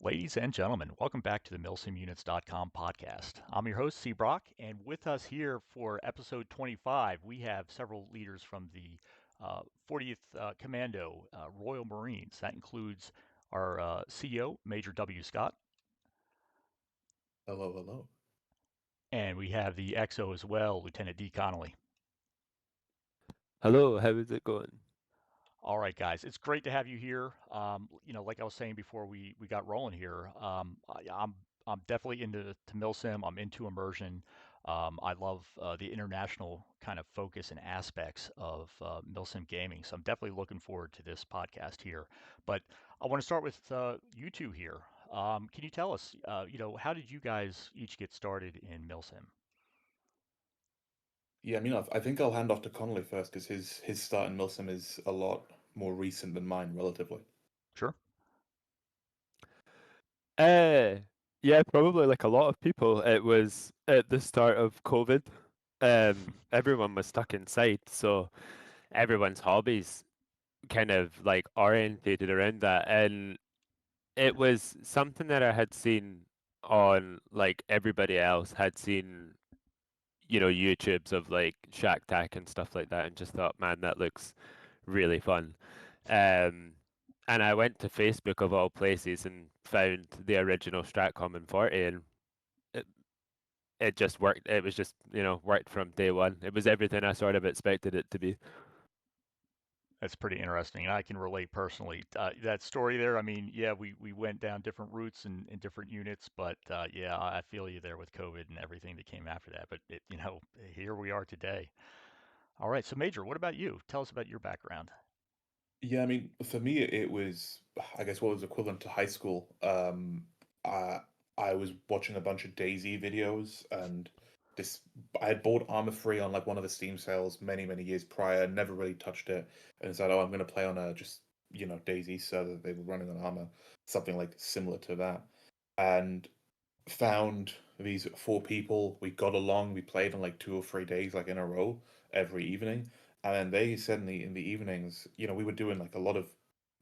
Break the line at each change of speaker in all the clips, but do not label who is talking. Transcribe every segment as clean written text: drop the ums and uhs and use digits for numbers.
Ladies and gentlemen, welcome back to the MilsimUnits.com podcast. I'm your host, C. Brock, and with us here for episode 25, we have several leaders from the 40th Commando Royal Marines. That includes our CEO, Major W. Scott,
Hello, hello.
and we have the XO as well, Lieutenant D. Connelly.
Hello, how is it going?
All right, guys, it's great to have you here. Like I was saying before we got rolling here, I'm definitely into to Milsim. I'm into immersion. I love the international kind of focus and aspects of Milsim gaming. So I'm definitely looking forward to this podcast here. But I want to start with you two here. Can you tell us, how did you guys each get started in Milsim?
Yeah, I think I'll hand off to Connelly first because his start in Milsim is a lot more recent than mine, relatively.
Sure.
Uh, yeah, probably like a lot of people. It was at the start of COVID. Everyone was stuck inside, so everyone's hobbies kind of like orientated around that. And it was something that I had seen on like everybody else had seen, YouTubes of like Shack Tack and stuff like that, and just thought, man, that looks really fun. Um, and I went to Facebook of all places and found the original Stratcom 40, and it, it just worked. It was just, worked from day one. It was everything I sort of expected it to be.
That's pretty interesting, and I can relate personally. That story there, I mean, yeah, we went down different routes in different units, but yeah, I feel you there with COVID and everything that came after that. But here we are today. All right, so Major, what about you? Tell us about your background.
Yeah, for me, it was, I guess, what was equivalent to high school. I was watching a bunch of Daisy videos, and this I had bought Armor Free on like one of the Steam sales many, many years prior, never really touched it, and said, "Oh, I'm going to play on a just Daisy server that they were running on Armor, something like similar to that," and found these four people. We got along. We played on like 2 or 3 days, like in a row, every evening. And then they said in the evenings, we were doing like a lot of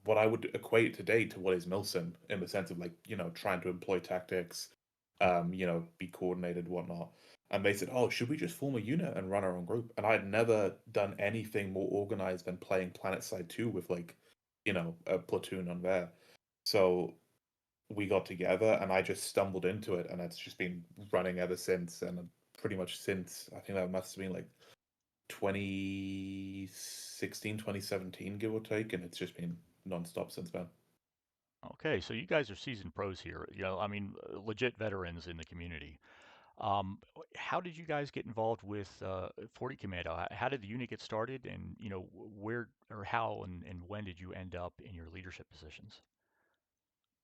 what I would equate today to what is Milsim in the sense of like, trying to employ tactics, be coordinated, whatnot. And they said, "Oh, should we just form a unit and run our own group?" And I had never done anything more organized than playing PlanetSide 2 with like, a platoon on there. So we got together and I just stumbled into it and it's just been running ever since. And pretty much since, I think that must have been like 2016, 2017, give or take. And it's just been nonstop since then.
Okay, so you guys are seasoned pros here. I mean, legit veterans in the community. How did you guys get involved with 40 Commando? How did the unit get started, and where or how and when did you end up in your leadership positions?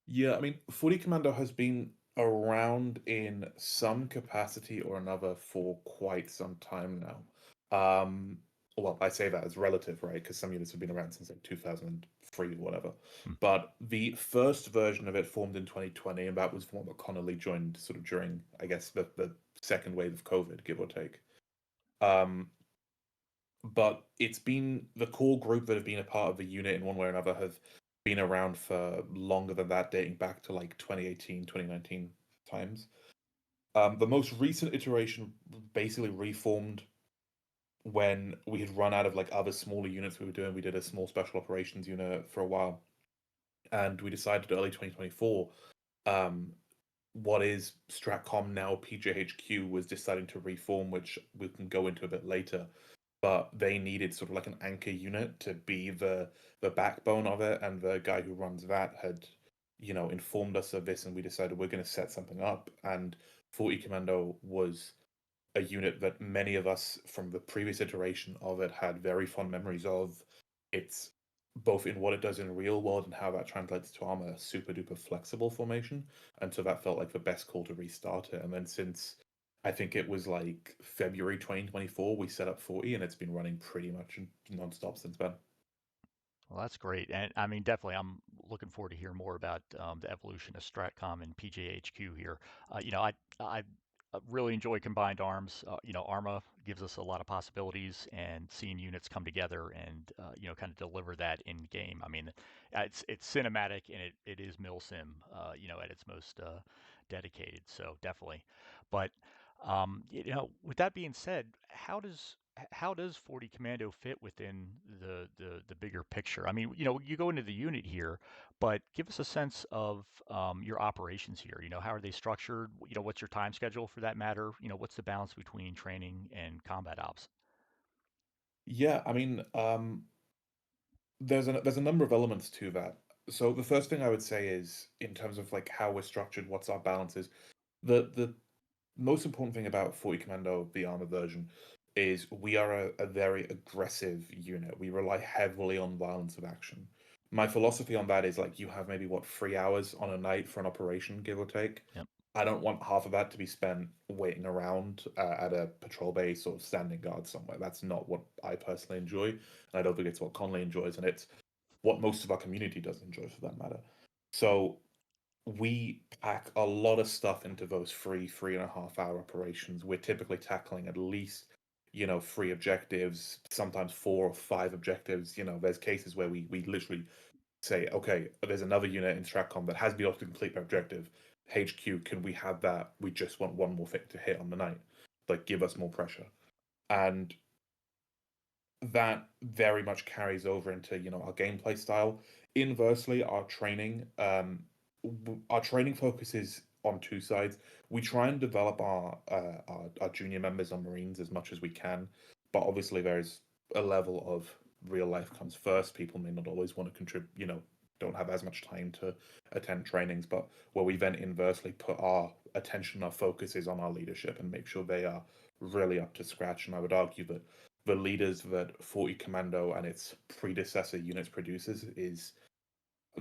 Yeah, 40 Commando has been around in some capacity or another for quite some time now. Um, well, I say that as relative, right? Because some units have been around since like 2003 or whatever.
Hmm.
But the first version of it formed in 2020, and that was one that Connelly joined sort of during, I guess, the second wave of COVID, give or take. Um, but it's been the core group that have been a part of the unit in one way or another have been around for longer than that, dating back to like 2018, 2019 times. The most recent iteration basically reformed when we had run out of like other smaller units we were doing. We did a small special operations unit for a while, and we decided early 2024, um, what is Stratcom now PJHQ was deciding to reform, which we can go into a bit later, but they needed sort of like an anchor unit to be the backbone of it, and the guy who runs that had informed us of this, and we decided we're going to set something up. And 40 Commando was a unit that many of us from the previous iteration of it had very fond memories of. It's both in what it does in real world and how that translates to Arma, a super duper flexible formation, and so that felt like the best call to restart it. And then since I think it was like February 2024, we set up 40, and it's been running pretty much nonstop since then.
Well, that's great, and I mean, definitely, I'm looking forward to hear more about the evolution of Stratcom and PJHQ here. I really enjoy combined arms. Arma gives us a lot of possibilities, and seeing units come together and kind of deliver that in game. I mean, it's cinematic and it is Milsim, at its most dedicated. So definitely, but with that being said, how does 40 Commando fit within the bigger picture? I mean, you go into the unit here, but give us a sense of your operations here. How are they structured? What's your time schedule for that matter? What's the balance between training and combat ops?
Yeah, I mean, there's a number of elements to that. So the first thing I would say is in terms of like how we're structured, what's our balances. The most important thing about 40 Commando, the armor version, is we are a very aggressive unit. We rely heavily on violence of action. My philosophy on that is like you have maybe what 3 hours on a night for an operation, give or take.
Yep.
I don't want half of that to be spent waiting around at a patrol base or standing guard somewhere. That's not what I personally enjoy, and I don't think it's what Connelly enjoys, and it's what most of our community does enjoy for that matter. So we pack a lot of stuff into those 3.5 hour operations. We're typically tackling at least, 3 objectives, sometimes 4 or 5 objectives. There's cases where we literally say, okay, there's another unit in Stratcom that has been able to complete their objective. HQ, can we have that? We just want one more thing to hit on the night. Like, give us more pressure. And that very much carries over into our gameplay style. Inversely, our training focuses on two sides. We try and develop our junior members on Marines as much as we can, but obviously there's a level of real life comes first. People may not always want to contribute, don't have as much time to attend trainings, but where we then inversely put our attention, our focus is on our leadership and make sure they are really up to scratch. And I would argue that the leaders that 40 Commando and its predecessor units produces is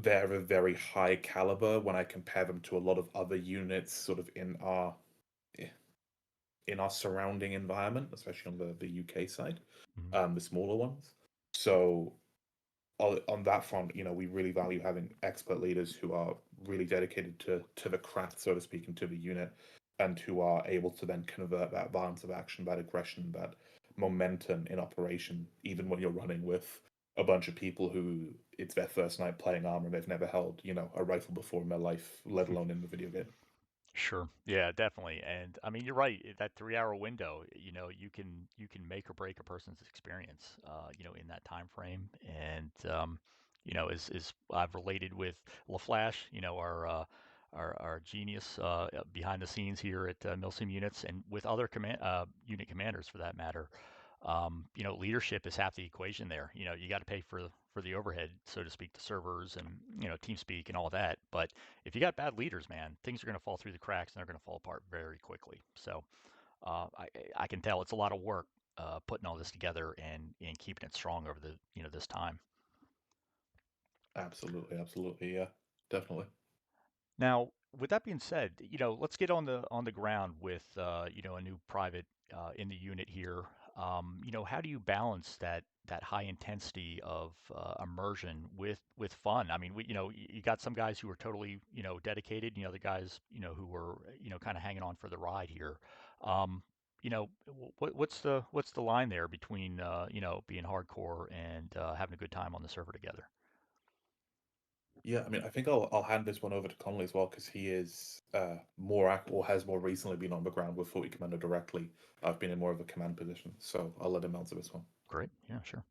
they're a very high caliber when I compare them to a lot of other units sort of in our surrounding environment, especially on the UK side,
Mhm.
the smaller ones. So on that front, we really value having expert leaders who are really dedicated to the craft, so to speak, and to the unit, and who are able to then convert that violence of action, that aggression, that momentum in operation, even when you're running with a bunch of people who it's their first night playing armor, they've never held, a rifle before in their life, let alone in the video game.
Sure. Yeah, definitely. And I mean, you're right. That 3 hour window, you can make or break a person's experience, in that time frame. And as I've related with LaFlash, our genius behind the scenes here at Milsim Units, and with other unit commanders for that matter. Leadership is half the equation there. You got to pay for the overhead, so to speak, the servers and team speak and all that. But if you got bad leaders, man, things are going to fall through the cracks and they're going to fall apart very quickly. So I can tell it's a lot of work putting all this together and keeping it strong over the this time.
Absolutely, absolutely, yeah, definitely.
Now, with that being said, let's get on the ground with a new private in the unit here. How do you balance that high intensity of immersion with fun? I mean, you got some guys who are totally dedicated, and the other guys who were kind of hanging on for the ride here. Um, what's the line there between being hardcore and having a good time on the server together?
Yeah, I mean, I think I'll hand this one over to Connolly as well because he is or has more recently been on the ground with 40 Commando directly. I've been in more of a command position, so I'll let him answer this one.
Great. Yeah, sure.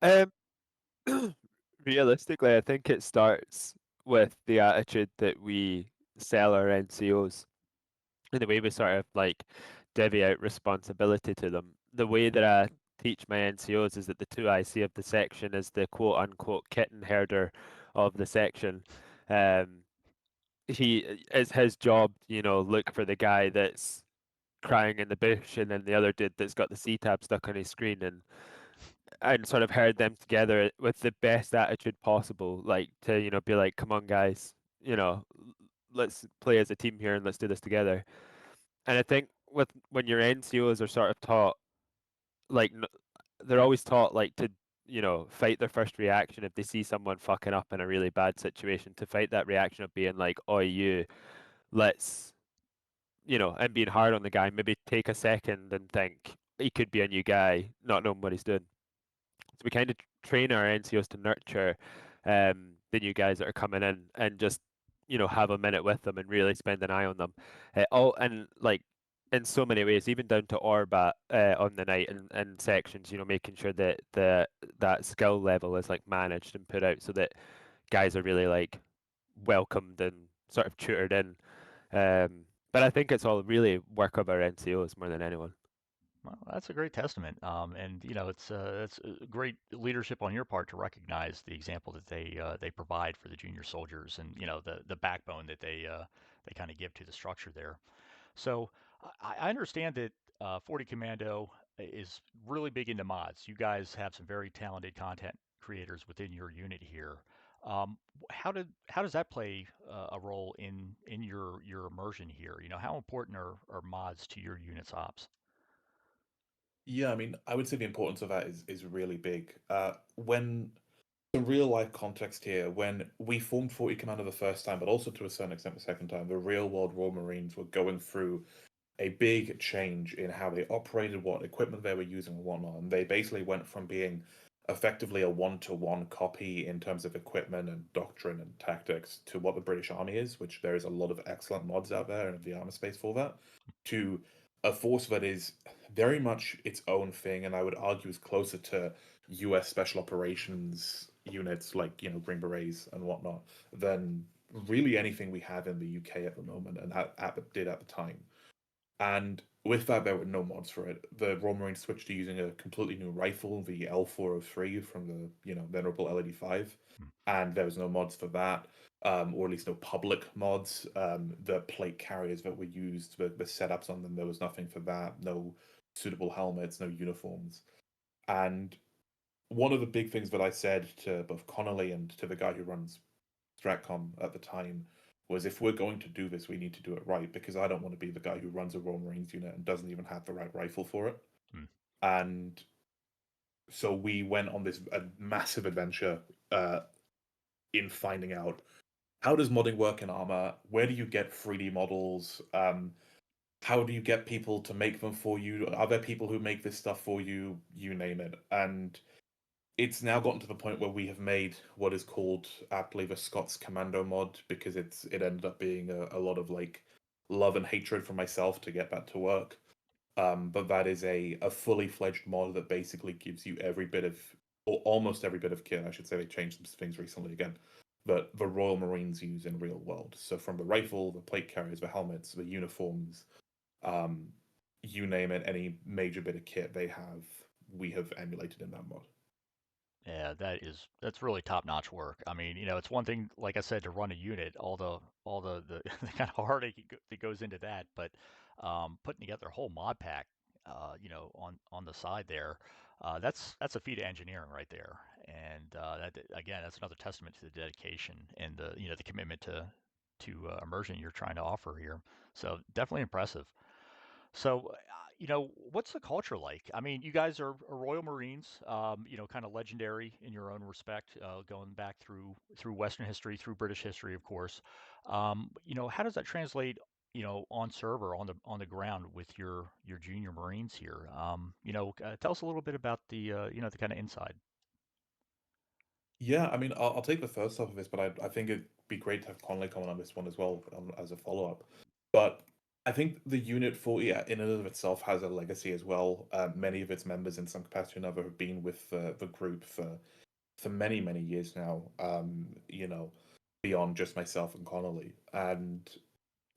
Um, realistically, I think it starts with the attitude that we sell our NCOs and the way we sort of like divvy out responsibility to them. The way that I teach my NCOs is that the 2IC of the section is the quote unquote kitten herder of the section. Um, he it's his job, look for the guy that's crying in the bush and then the other dude that's got the C-tab stuck on his screen and sort of herd them together with the best attitude possible, like to, be like, come on guys, let's play as a team here and let's do this together. And I think with when your NCOs are sort of taught, like they're always taught like to, fight their first reaction if they see someone fucking up in a really bad situation, to fight that reaction of being like, oh you, let's and being hard on the guy, maybe take a second and think he could be a new guy, not knowing what he's doing. So we kind of train our NCOs to nurture the new guys that are coming in and just have a minute with them and really spend an eye on them. All and like in so many ways, even down to Orbat on the night and sections. Making sure that that skill level is like managed and put out so that guys are really like welcomed and sort of tutored in. But I think it's all really work of our NCOs more than anyone.
Well, that's a great testament, and it's great leadership on your part to recognize the example that they provide for the junior soldiers, and the backbone that they kind of give to the structure there. So I understand that 40 Commando is really big into mods. You guys have some very talented content creators within your unit here. How does that play a role in your immersion here? How important are mods to your unit's ops?
Yeah, I mean, I would say the importance of that is really big. When the real life context here, when we formed 40 Commando the first time, but also to a certain extent the second time, the real world Royal Marines were going through a big change in how they operated, what equipment they were using, and whatnot. And they basically went from being effectively a one-to-one copy in terms of equipment and doctrine and tactics to what the British Army is, which there is a lot of excellent mods out there in the armor space for that, to a force that is very much its own thing, and I would argue is closer to US special operations units like, Green Berets and whatnot, than really anything we have in the UK at the moment and did at the time. And with that, there were no mods for it. The Royal Marines switched to using a completely new rifle, the L403 from the venerable LED5,
Hmm.
and there was no mods for that, or at least no public mods. The plate carriers that were used, the setups on them, there was nothing for that. No suitable helmets, no uniforms. And one of the big things that I said to both Connelly and to the guy who runs Stratcom at the time was, if we're going to do this, we need to do it right, because I don't want to be the guy who runs a Royal Marines unit and doesn't even have the right rifle for it.
Hmm.
And so we went on this massive adventure in finding out, how does modding work in Arma? Where do you get 3D models? How do you get people to make them for you? Are there people who make this stuff for you? You name it. And it's now gotten to the point where we have made what is called, I believe, a Scots Commando mod, because it ended up being a lot of like love and hatred for myself to get that to work. But that is a fully fledged mod that basically gives you every bit of, or almost every bit of kit, I should say. They changed some things recently again, that the Royal Marines use in real world. So from the rifle, the plate carriers, the helmets, the uniforms, um, you name it, any major bit of kit they have, we have emulated in that mod.
Yeah, that's really top-notch work. I mean, it's one thing, like I said, to run a unit, all the the kind of heartache that goes into that, but putting together a whole mod pack, on the side there, that's a feat of engineering right there. And that again, that's another testament to the dedication and the commitment to immersion you're trying to offer here. So definitely impressive. So, what's the culture like? I mean, you guys are Royal Marines, kind of legendary in your own respect, going back through Western history, through British history, of course. How does that translate, on server, on the ground with your junior Marines here? Tell us a little bit about the kind of inside.
Yeah, I mean, I'll take the first half of this, but I think it'd be great to have Connelly comment on this one as well, as a follow up. But I think the Unit 40 in and of itself has a legacy as well. Many of its members, in some capacity or another, have been with the group for many, many years now, beyond just myself and Connelly. And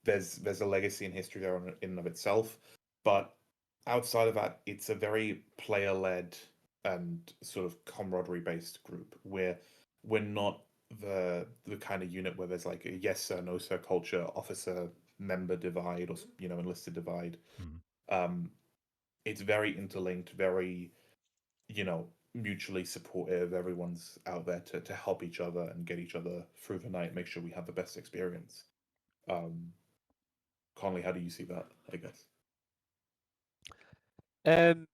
there's a legacy in history there in and of itself. But outside of that, it's a very player led and sort of camaraderie based group, where we're not the kind of unit where there's like a yes sir, no sir culture, officer member divide, or enlisted divide.
Hmm.
Um, it's very interlinked, very mutually supportive. Everyone's out there to help each other and get each other through the night, make sure we have the best experience. Um, Conley, how do you see that? I guess.
Um,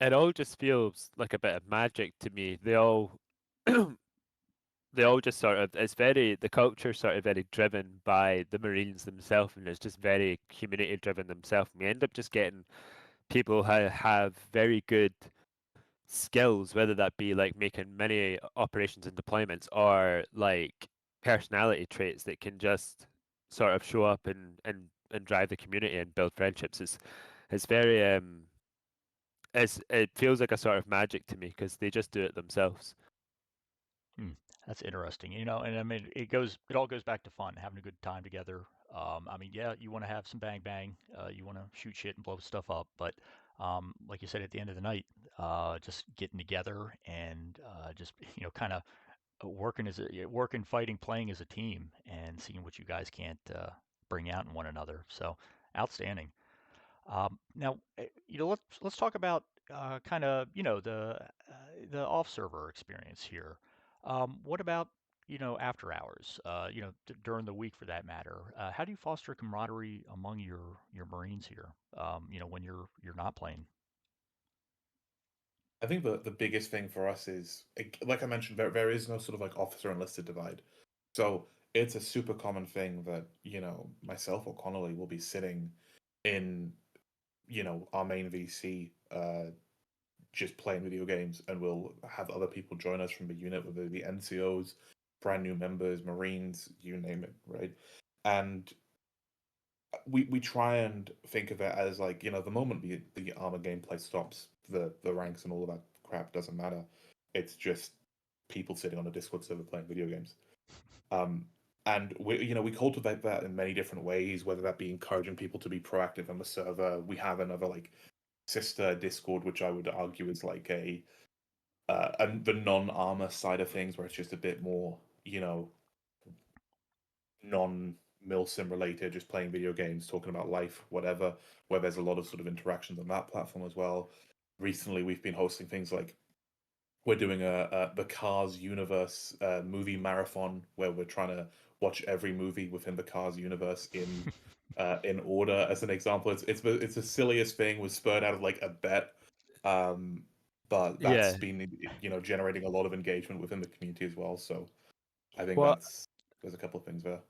it all just feels like a bit of magic to me. They all they all just sort of, it's very, the culture sort of very driven by the Marines themselves, and it's just very community driven themselves. And we end up just getting people who have very good skills, whether that be like making many operations and deployments or like personality traits that can just sort of show up and drive the community and build friendships. It's very it feels like a sort of magic to me because they just do it themselves.
Hmm, that's interesting. And I mean, it all goes back to fun, having a good time together. I mean, yeah, you want to have some bang bang, you want to shoot shit and blow stuff up, but like you said, at the end of the night, just getting together and just kind of working, fighting, playing as a team, and seeing what you guys can't bring out in one another. So outstanding. Now, let's talk about kind of the off server experience here. What about after hours? During the week for that matter. How do you foster camaraderie among your Marines here? When you're not playing.
I think the biggest thing for us is, like I mentioned, there is no sort of like officer enlisted divide. So it's a super common thing that, myself or Connelly will be sitting in, our main VC, just playing video games, and we'll have other people join us from the unit, whether they be NCOs, brand new members, Marines, you name it, right? And we try and think of it as like, the moment the armor gameplay stops, the ranks and all of that crap doesn't matter. It's just people sitting on a Discord server playing video games. Um, and we cultivate that in many different ways, whether that be encouraging people to be proactive on the server. We have another like sister Discord, which I would argue is like and the non-armor side of things, where it's just a bit more, non Milsim related, just playing video games, talking about life, whatever, where there's a lot of sort of interactions on that platform as well. Recently, we've been hosting things like we're doing a the Cars universe movie marathon, where we're trying to watch every movie within the Cars universe in order. As an example, it's the silliest thing, was spurred out of like a bet, um, but that's
Yeah.
been generating a lot of engagement within the community as well. So I think
What
there's a couple of things there.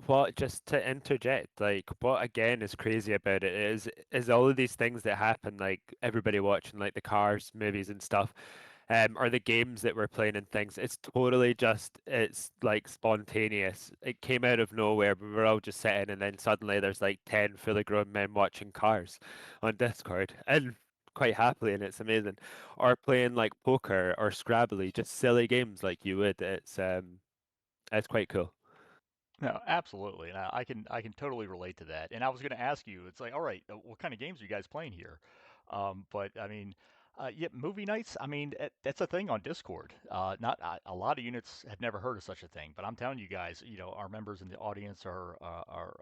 what just to interject, like what again is crazy about it is all of these things that happen, like everybody watching like the Cars movies and stuff, or the games that we're playing and things. It's totally just, it's like spontaneous. It came out of nowhere. We were all just sitting, and then suddenly there's like 10 fully grown men watching Cars on Discord, and quite happily, and it's amazing. Or playing like poker or Scrabbly, just silly games like you would. It's quite cool.
No, absolutely, and I can totally relate to that. And I was going to ask you, it's like, all right, what kind of games are you guys playing here? But I mean, yeah, movie nights. I mean, that's a thing on Discord. Not a lot of units have never heard of such a thing, but I'm telling you guys, our members in the audience are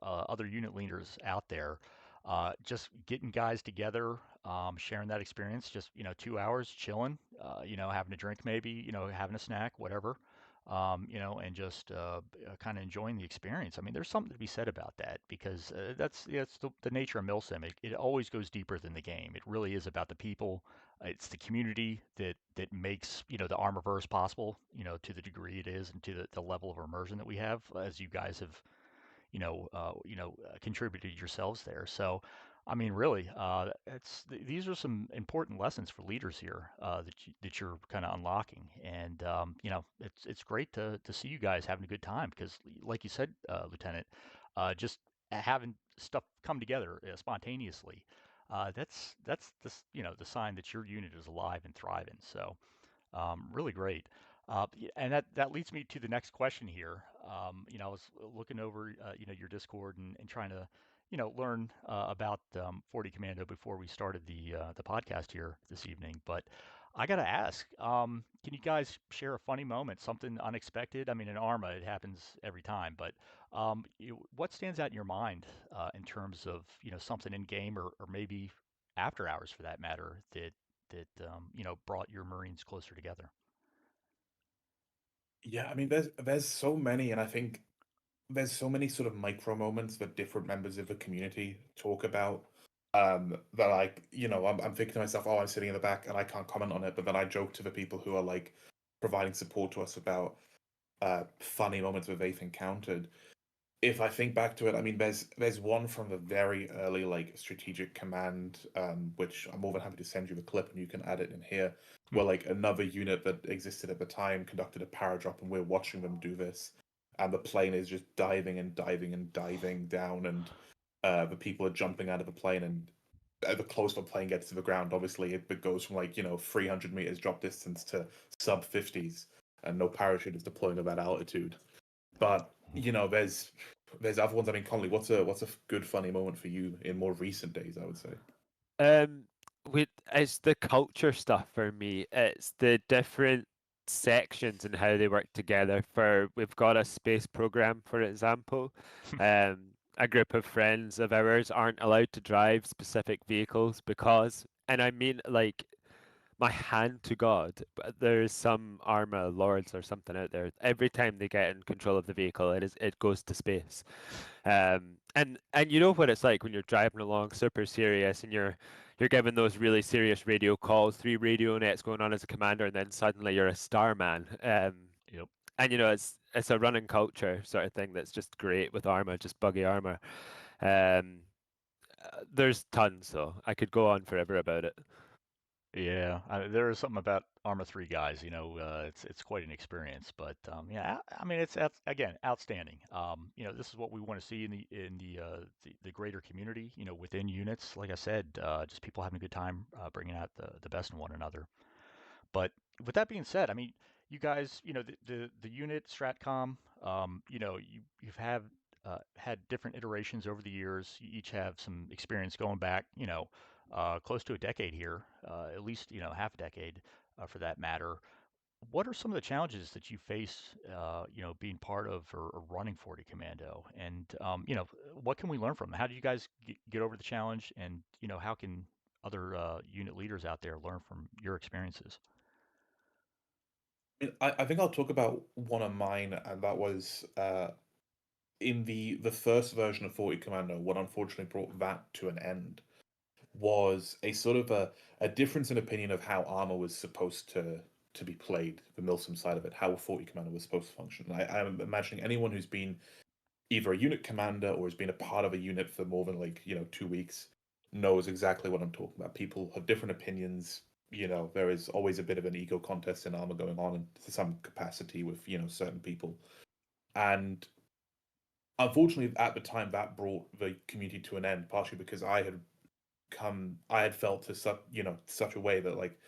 other unit leaders out there. Just getting guys together, sharing that experience, just 2 hours chilling, having a drink maybe, having a snack, whatever, and just kind of enjoying the experience. I mean, there's something to be said about that because that's the nature of Milsim. It always goes deeper than the game. It really is about the people. It's the community that makes the Armorverse possible. To the degree it is, and to the level of immersion that we have, as you guys have contributed yourselves there. So, I mean, really, these are some important lessons for leaders here that you're kind of unlocking, and it's great to see you guys having a good time because, like you said, Lieutenant, just having stuff come together spontaneously. That's the sign that your unit is alive and thriving. So really great. And that leads me to the next question here. I was looking over, your Discord and trying to, learn about 40 Commando before we started the podcast here this evening. But I got to ask, can you guys share a funny moment, something unexpected? I mean, in Arma, it happens every time, but what stands out in your mind in terms of, something in game or maybe after hours for that matter that brought your Marines closer together?
Yeah, I mean, there's so many, and I think there's so many sort of micro moments that different members of the community talk about. That like, I'm thinking to myself, oh, I'm sitting in the back and I can't comment on it, but then I joke to the people who are like providing support to us about, funny moments that they've encountered. If I think back to it, I mean, there's one from the very early like strategic command, which I'm more than happy to send you the clip and you can add it in here,
Hmm.
where like another unit that existed at the time conducted a paradrop and we're watching them do this, and the plane is just diving and diving and diving down, and the people are jumping out of the plane, and the closer the plane gets to the ground, obviously it goes from like 300 meters drop distance to sub 50s, and no parachute is deploying at that altitude. But there's other ones. I mean, Connolly, what's a good funny moment for you in more recent days? I would say.
Um, it's the culture stuff for me. It's the different sections and how they work together. We've got a space program, for example. A group of friends of ours aren't allowed to drive specific vehicles because, and I mean like my hand to God, but there's some Arma lords or something out there. Every time they get in control of the vehicle, it goes to space. And you know what it's like when you're driving along super serious and you're given those really serious radio calls, three radio nets going on as a commander, and then suddenly you're a starman.
Yep.
And it's a running culture sort of thing that's just great with Arma, just buggy armor. Um, there's tons though. I could go on forever about it.
Yeah, there is something about Arma 3 guys, it's quite an experience, but yeah, I mean again outstanding. This is what we want to see in the greater community, within units. Like I said, just people having a good time, bringing out the best in one another. But with that being said, I mean, you guys, the unit Stratcom, you've had different iterations over the years. You each have some experience going back, close to a decade here, at least half a decade, for that matter. What are some of the challenges that you face, being part of or running 40 Commando? And what can we learn from them? How do you guys get over the challenge? And how can other unit leaders out there learn from your experiences?
I think I'll talk about one of mine, and that was in the first version of 40 Commando. What unfortunately brought that to an end was a sort of a difference in opinion of how armor was supposed to be played, the Milsim side of it, how 40 Commando was supposed to function. I'm imagining anyone who's been either a unit commander or has been a part of a unit for more than like 2 weeks knows exactly what I'm talking about. People have different opinions. There is always a bit of an ego contest in armor going on, and to some capacity with certain people. And unfortunately, at the time, that brought the community to an end, partially because I had felt to such a way that like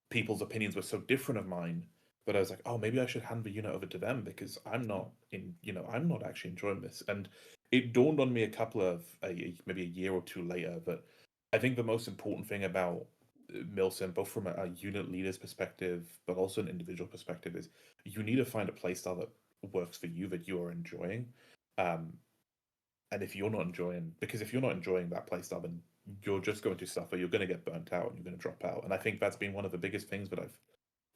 people's opinions were so different of mine that I was like, oh, maybe I should hand the unit over to them because I'm not actually enjoying this. And it dawned on me maybe a year or two later that I think the most important thing about Milsim, both from a unit leader's perspective, but also an individual perspective, is you need to find a playstyle that works for you, that you are enjoying. Um, and if you're not enjoying that playstyle, then you're just going to suffer. You're going to get burnt out and you're going to drop out. And I think that's been one of the biggest things that I've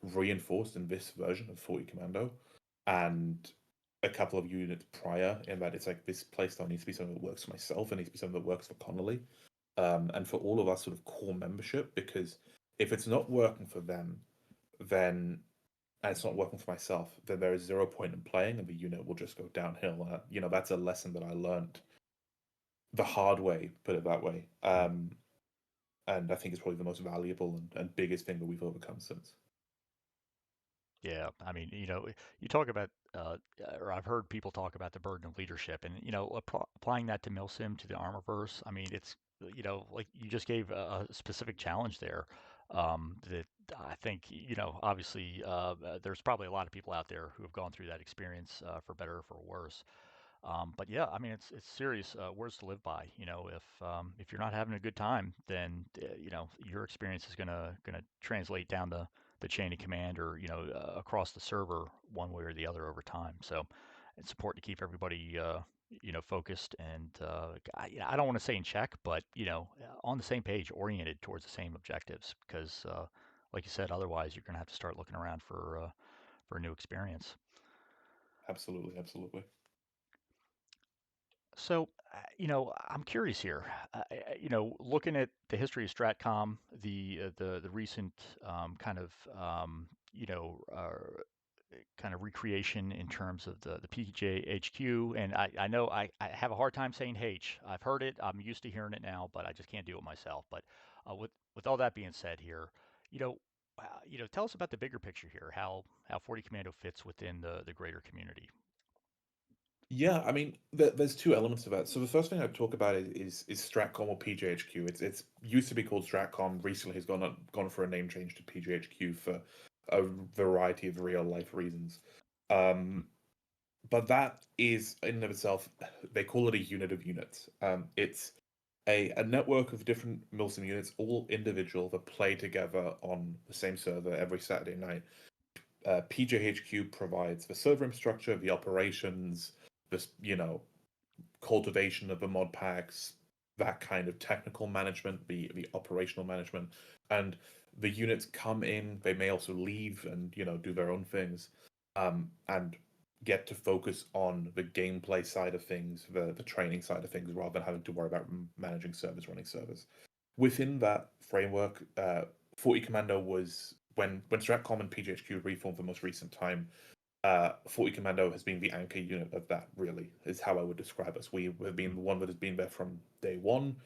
reinforced in this version of 40 Commando and a couple of units prior, in that it's like this playstyle needs to be something that works for myself. It needs to be something that works for Connelly, and for all of our sort of core membership. Because if it's not working for them, then and it's not working for myself, then there is zero point in playing, and the unit will just go downhill. That's a lesson that I learned the hard way, put it that way. And I think it's probably the most valuable and biggest thing that we've overcome since.
Yeah, I mean, you talk about, or I've heard people talk about the burden of leadership, and applying that to Milsim, to the Armorverse. I mean, it's like you just gave a specific challenge there. That I think obviously, there's probably a lot of people out there who have gone through that experience, for better or for worse. But yeah, I mean, it's serious words to live by. If you're not having a good time, then your experience is gonna translate down the chain of command, or across the server one way or the other over time. So it's important to keep everybody focused and I don't want to say in check, but on the same page, oriented towards the same objectives. Because like you said, otherwise you're gonna have to start looking around for a new experience.
Absolutely, absolutely.
So, I'm curious here. Looking at the history of Stratcom, the recent kind of, you know, uh, kind of recreation in terms of the PJHQ. And I know I have a hard time saying H. I've heard it. I'm used to hearing it now, but I just can't do it myself. But with all that being said here, you know, tell us about the bigger picture here. How 40 Commando fits within the greater community.
Yeah, I mean, there's two elements of that. So the first thing I'd talk about is Stratcom or PJHQ. It's used to be called Stratcom. Recently, has gone for a name change to PJHQ for a variety of real life reasons. Um, but that is in and of itself, they call it a unit of units. It's a network of different Milsim units, all individual, that play together on the same server every Saturday night. PJHQ provides the server infrastructure, the operations, this cultivation of the mod packs, that kind of technical management, the operational management, and the units come in. They may also leave and do their own things, and get to focus on the gameplay side of things, the training side of things, rather than having to worry about managing servers, running servers. Within that framework, 40 Commando was when Stratcom and PGHQ reformed for the most recent time. 40 Commando has been the anchor unit of that, really, is how I would describe us. We have been the one that has been there from day one,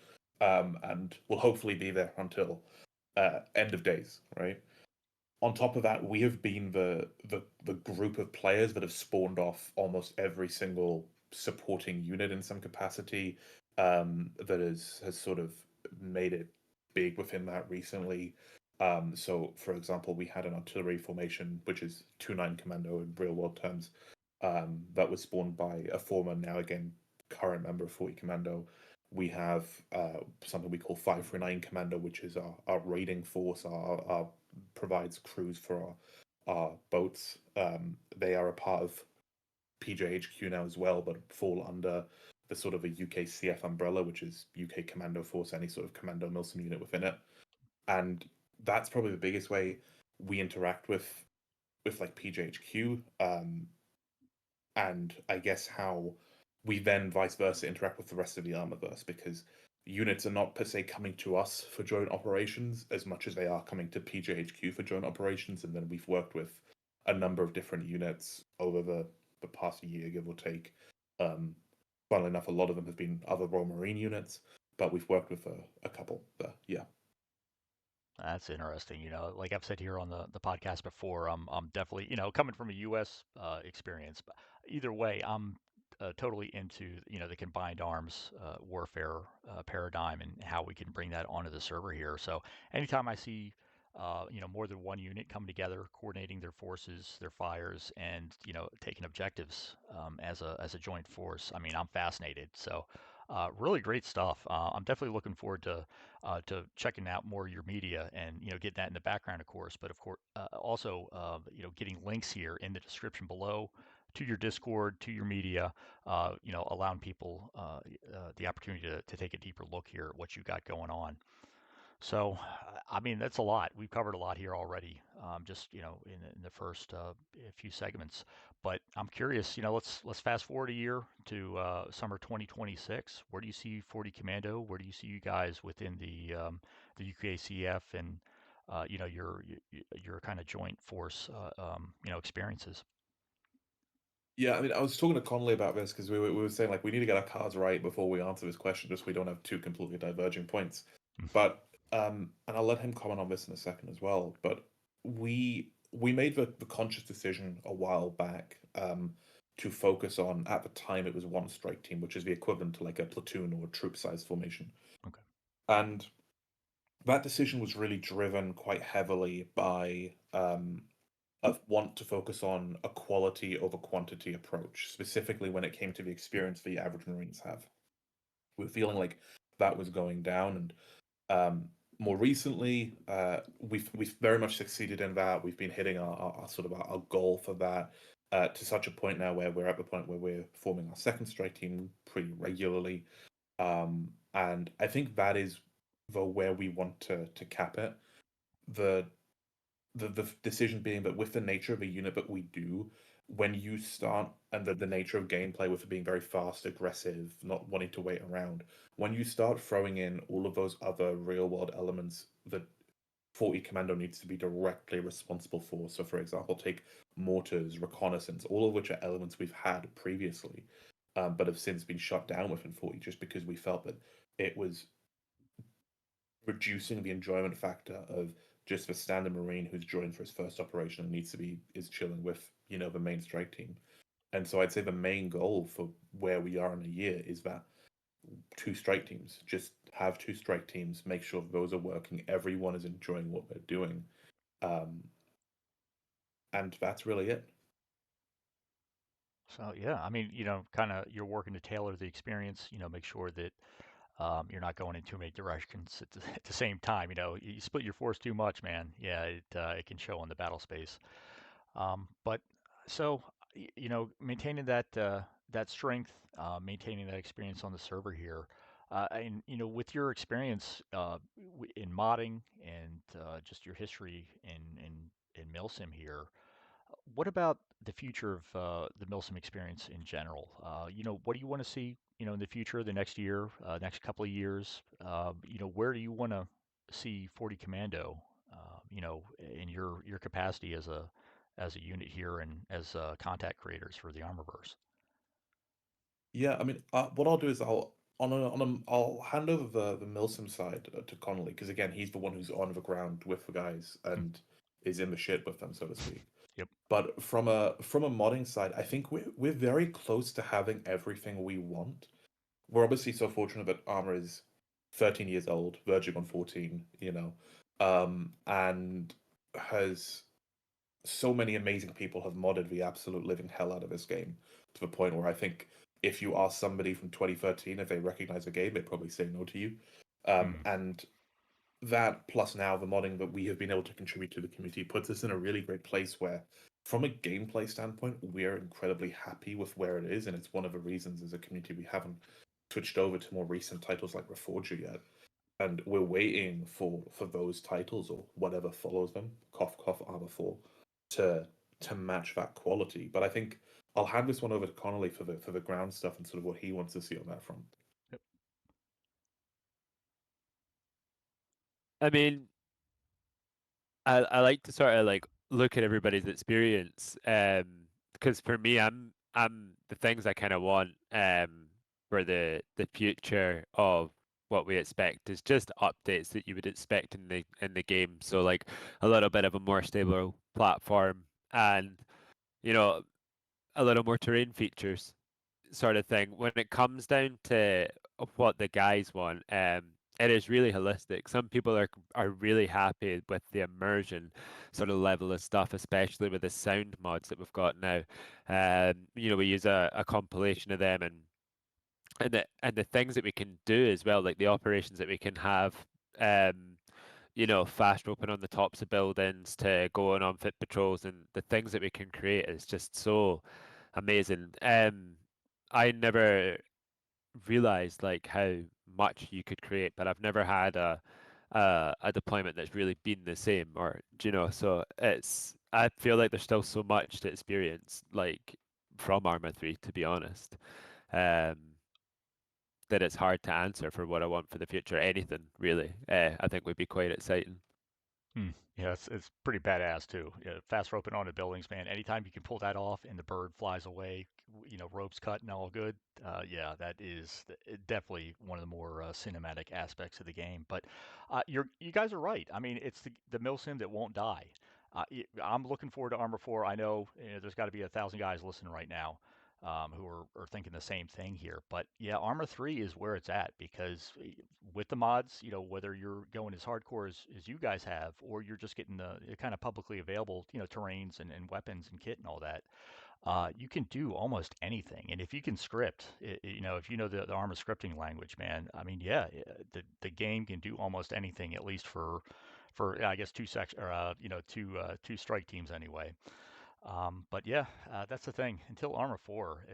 and will hopefully be there until end of days, right? On top of that, we have been the group of players that have spawned off almost every single supporting unit in some capacity, that has sort of made it big within that recently. So, for example, we had an artillery formation, which is 2-9 Commando in real world terms, that was spawned by a former, now again, current member of 40 Commando. We have something we call 539 Commando, which is our raiding force, our provides crews for our boats. They are a part of PJHQ now as well, but fall under the sort of a UKCF umbrella, which is UK Commando Force, any sort of Commando Milsim unit within it. And that's probably the biggest way we interact with like PJHQ, and I guess how we then vice versa interact with the rest of the Armorverse, because units are not per se coming to us for joint operations as much as they are coming to PJHQ for joint operations, and then we've worked with a number of different units over the past year, give or take. Funnily enough, a lot of them have been other Royal Marine units, but we've worked with a couple there. Yeah.
That's interesting. Like I've said here on the podcast before, I'm definitely, coming from a U.S. Experience, but either way, I'm totally into, the combined arms warfare paradigm and how we can bring that onto the server here. So anytime I see, more than one unit coming together, coordinating their forces, their fires, and, taking objectives as a joint force, I mean, I'm fascinated. So really great stuff. I'm definitely looking forward to checking out more of your media and getting that in the background, of course. But of course, also getting links here in the description below to your Discord, to your media, allowing people the opportunity to take a deeper look here at what you got going on. So, I mean, that's a lot. We've covered a lot here already, just in the first few segments. But I'm curious. Let's fast forward a year to summer 2026. Where do you see 40 Commando? Where do you see you guys within the UKCF and your kind of joint force experiences?
Yeah, I mean, I was talking to Connelly about this because we were saying like we need to get our cards right before we answer this question, just so we don't have two completely diverging points. But and I'll let him comment on this in a second as well. But we made the conscious decision a while back, to focus on, at the time it was one strike team, which is the equivalent to like a platoon or a troop size formation.
Okay.
And that decision was really driven quite heavily by a want to focus on a quality over quantity approach, specifically when it came to the experience the average Marines have. We're feeling like that was going down, and more recently, we've very much succeeded in that. We've been hitting our sort of our goal for that, to such a point now where we're at the point where we're forming our second strike team pretty regularly, and I think that is where we want to cap it. The the decision being that with the nature of a unit that we do, when you start, and the nature of gameplay with it being very fast, aggressive, not wanting to wait around, when you start throwing in all of those other real world elements that 40 Commando needs to be directly responsible for. So, for example, take mortars, reconnaissance, all of which are elements we've had previously, but have since been shut down within 40 just because we felt that it was reducing the enjoyment factor of just the standard Marine who's joined for his first operation and needs to be is chilling with, the main strike team. And so I'd say the main goal for where we are in a year is that two strike teams. Just have two strike teams, make sure those are working, everyone is enjoying what they're doing. Um, and that's really it.
So yeah, I mean, kind of you're working to tailor the experience. Make sure that you're not going in too many directions at the same time. You split your force too much, man. Yeah, it can show on the battle space. But so maintaining that strength, maintaining that experience on the server here, and with your experience in modding and just your history in Milsim here, what about the future of the Milsim experience in general? What do you want to see, in the future, the next year, next couple of years? Where do you want to see 40 Commando, in your capacity as a unit here and as contact creators for the Armorverse?
Yeah, I mean, what I'll do is I'll hand over the Milsim side to Connelly because again, he's the one who's on the ground with the guys
Hmm.
and is in the shit with them, so to speak.
Yep.
But from a modding side, I think we're very close to having everything we want. We're obviously so fortunate that Armor is 13 years old, verging on 14, and has so many amazing people have modded the absolute living hell out of this game to the point where I think if you ask somebody from 2013 if they recognize the game, they'd probably say no to you.
Hmm.
And that plus now the modding that we have been able to contribute to the community puts us in a really great place where from a gameplay standpoint we're incredibly happy with where it is, and it's one of the reasons as a community we haven't switched over to more recent titles like Reforger yet, and we're waiting for those titles or whatever follows them, cough cough Armor 4, to to match that quality. But I think I'll hand this one over to Connolly for the ground stuff and sort of what he wants to see on that front.
Yep.
I mean, I like to sort of like look at everybody's experience, because for me, I'm the things I kind of want for the future of what we expect is just updates that you would expect in the game. So like a little bit of a more stable platform and you know a little more terrain features sort of thing. When it comes down to what the guys want, it is really holistic. Some people are really happy with the immersion sort of level of stuff, especially with the sound mods that we've got now. We use a compilation of them and the things that we can do as well, like the operations that we can have. Um, fast open on the tops of buildings to go on unfit patrols and the things that we can create is just so amazing. I never realized like how much you could create, but I've never had a deployment that's really been the same, or so I feel like there's still so much to experience, like from Arma 3, to be honest. Um, that it's hard to answer for what I want for the future. Anything really, I think would be quite exciting.
Hmm. Yeah, it's pretty badass too. Yeah, fast roping onto buildings, man. Anytime you can pull that off and the bird flies away, ropes cut and all good. Yeah, that is definitely one of the more cinematic aspects of the game. But you guys are right. I mean, it's the milsim that won't die. I'm looking forward to Armor 4. I know, there's got to be 1,000 guys listening right now, who are thinking the same thing here. But yeah, Armor 3 is where it's at because with the mods, whether you're going as hardcore as you guys have, or you're just getting the kind of publicly available, terrains and weapons and kit and all that, you can do almost anything. And if you can script, if you know the Arma scripting language, man, I mean, yeah, the game can do almost anything, at least for I guess two strike teams anyway. But yeah, that's the thing. Until Arma 4,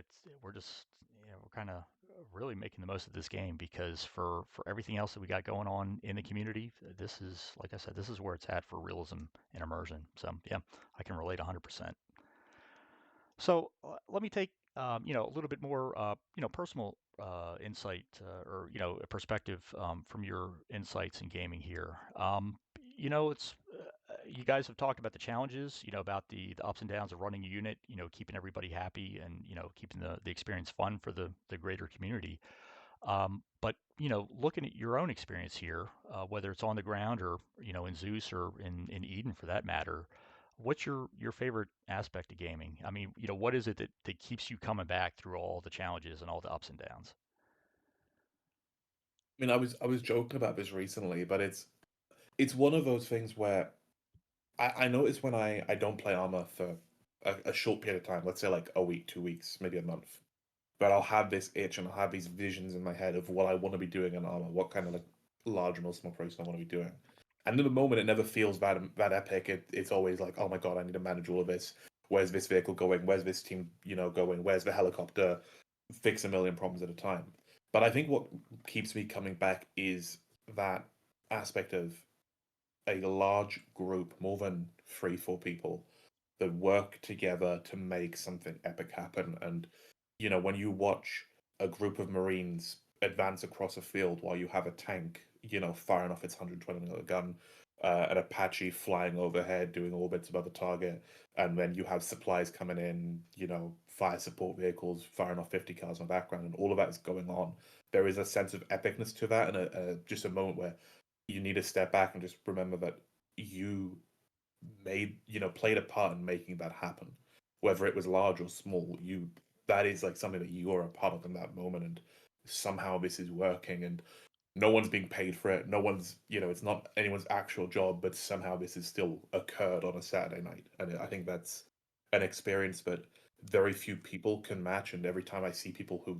we're just we're kind of really making the most of this game because for everything else that we got going on in the community, this is, like I said, this is where it's at for realism and immersion. So yeah, I can relate 100%. So let me take a little bit more personal insight, or a perspective from your insights in gaming here. It's you guys have talked about the challenges, about the ups and downs of running a unit, keeping everybody happy and keeping the experience fun for the greater community. But looking at your own experience here, whether it's on the ground or in Zeus or in Eden for that matter, what's your favorite aspect of gaming? I mean, what is it that keeps you coming back through all the challenges and all the ups and downs?
I mean, I was joking about this recently, but it's one of those things where I notice when I don't play Arma for a short period of time, let's say like a week, 2 weeks, maybe a month, but I'll have this itch and I'll have these visions in my head of what I want to be doing in Arma, what kind of like large emotional operation I want to be doing. And in the moment, it never feels that epic. It's always like, oh my god, I need to manage all of this. Where's this vehicle going? Where's this team, going? Where's the helicopter? Fix a million problems at a time. But I think what keeps me coming back is that aspect of a large group, more than 3, 4 people, that work together to make something epic happen. And when you watch a group of Marines advance across a field while you have a tank, firing off its 120 millimeter gun, an Apache flying overhead doing orbits above the target, and then you have supplies coming in, fire support vehicles firing off 50 cars in the background, and all of that is going on. There is a sense of epicness to that, and just a moment where you need to step back and just remember that you played a part in making that happen, whether it was large or small. That is like something that you're a part of in that moment, and somehow this is working, and no one's being paid for it. No one's, it's not anyone's actual job, but somehow this has still occurred on a Saturday night, and I think that's an experience that very few people can match. And every time I see people who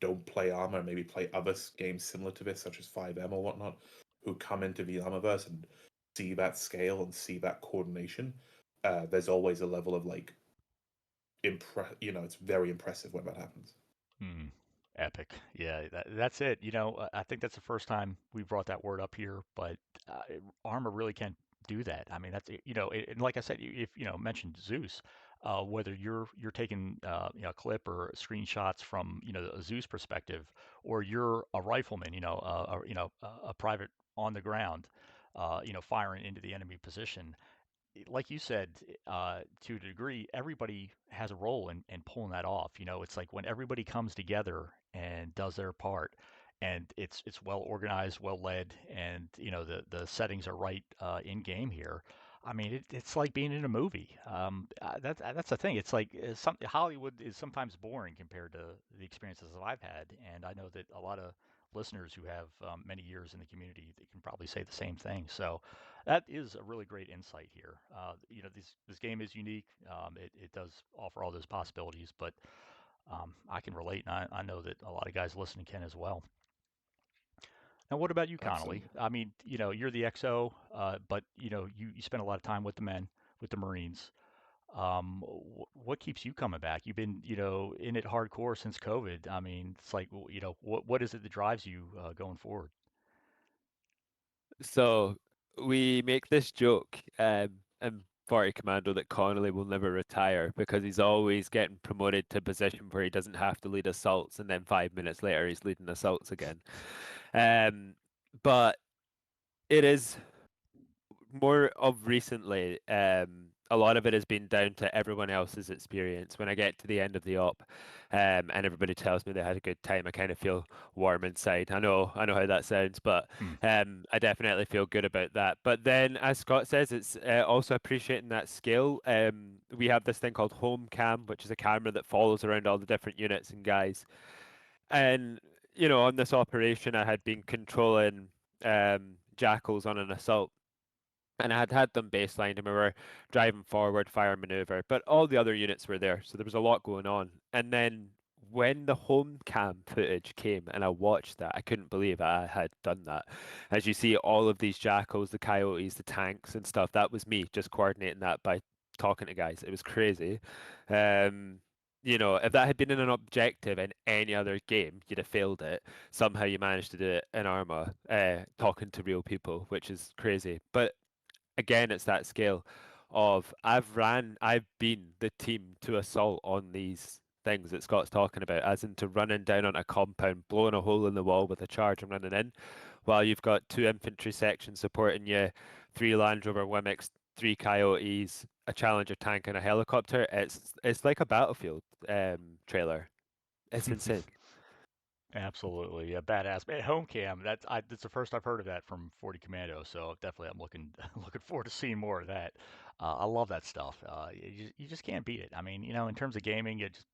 don't play Arma, maybe play other games similar to this, such as 5M or whatnot, who come into the Armaverse and see that scale and see that coordination, there's always a level of like it's very impressive when that happens.
Hmm. Epic. Yeah, that's it. I think that's the first time we brought that word up here, but Armor really can do that. I mean, and like I said, if mentioned Zeus, whether you're taking a clip or screenshots from a Zeus perspective, or you're a rifleman, or a private on the ground, firing into the enemy position, like you said, to a degree, everybody has a role in pulling that off. It's like when everybody comes together and does their part, and it's well organized, well led, and the settings are right in game here. I mean, it's like being in a movie. That's the thing. It's like Hollywood is sometimes boring compared to the experiences that I've had, and I know that a lot of listeners who have many years in the community, they can probably say the same thing. So that is a really great insight here. This game is unique. It does offer all those possibilities, but I can relate, and I know that a lot of guys listening can as well. Now, what about you, Connolly?
Absolutely.
I mean, you're the XO, but you spend a lot of time with the men, with the Marines. What keeps you coming back? You've been, in it hardcore since COVID. I mean, it's like, what is it that drives you going forward?
So we make this joke in 40 Commando that Connelly will never retire because he's always getting promoted to a position where he doesn't have to lead assaults, and then 5 minutes later he's leading assaults again. Um, but it is more of recently, a lot of it has been down to everyone else's experience. When I get to the end of the op, and everybody tells me they had a good time, I kind of feel warm inside. I know how that sounds, but
Hmm.
I definitely feel good about that. But then, as Scott says, it's also appreciating that skill. We have this thing called home cam, which is a camera that follows around all the different units and guys. And on this operation, I had been controlling jackals on an assault, and I had had them baselined, and we were driving forward, fire maneuver, but all the other units were there, so there was a lot going on. And then when the home cam footage came and I watched that, I couldn't believe I had done that. As you see, all of these jackals, the coyotes, the tanks and stuff, that was me just coordinating that by talking to guys. It was crazy. Um, if that had been in an objective in any other game, you'd have failed it. Somehow you managed to do it in Arma, talking to real people, which is crazy. But again, it's that scale of I've been the team to assault on these things that Scott's talking about, as in to running down on a compound, blowing a hole in the wall with a charge and running in, while you've got two infantry sections supporting you, three Land Rover Wemmicks, three Coyotes, a Challenger tank, and a helicopter. It's like a battlefield trailer. It's insane.
Absolutely, yeah, badass. Man, home cam. That's the first I've heard of that from 40 Commando. So definitely, I'm looking looking forward to seeing more of that. I love that stuff. You just can't beat it. I mean, in terms of gaming, it just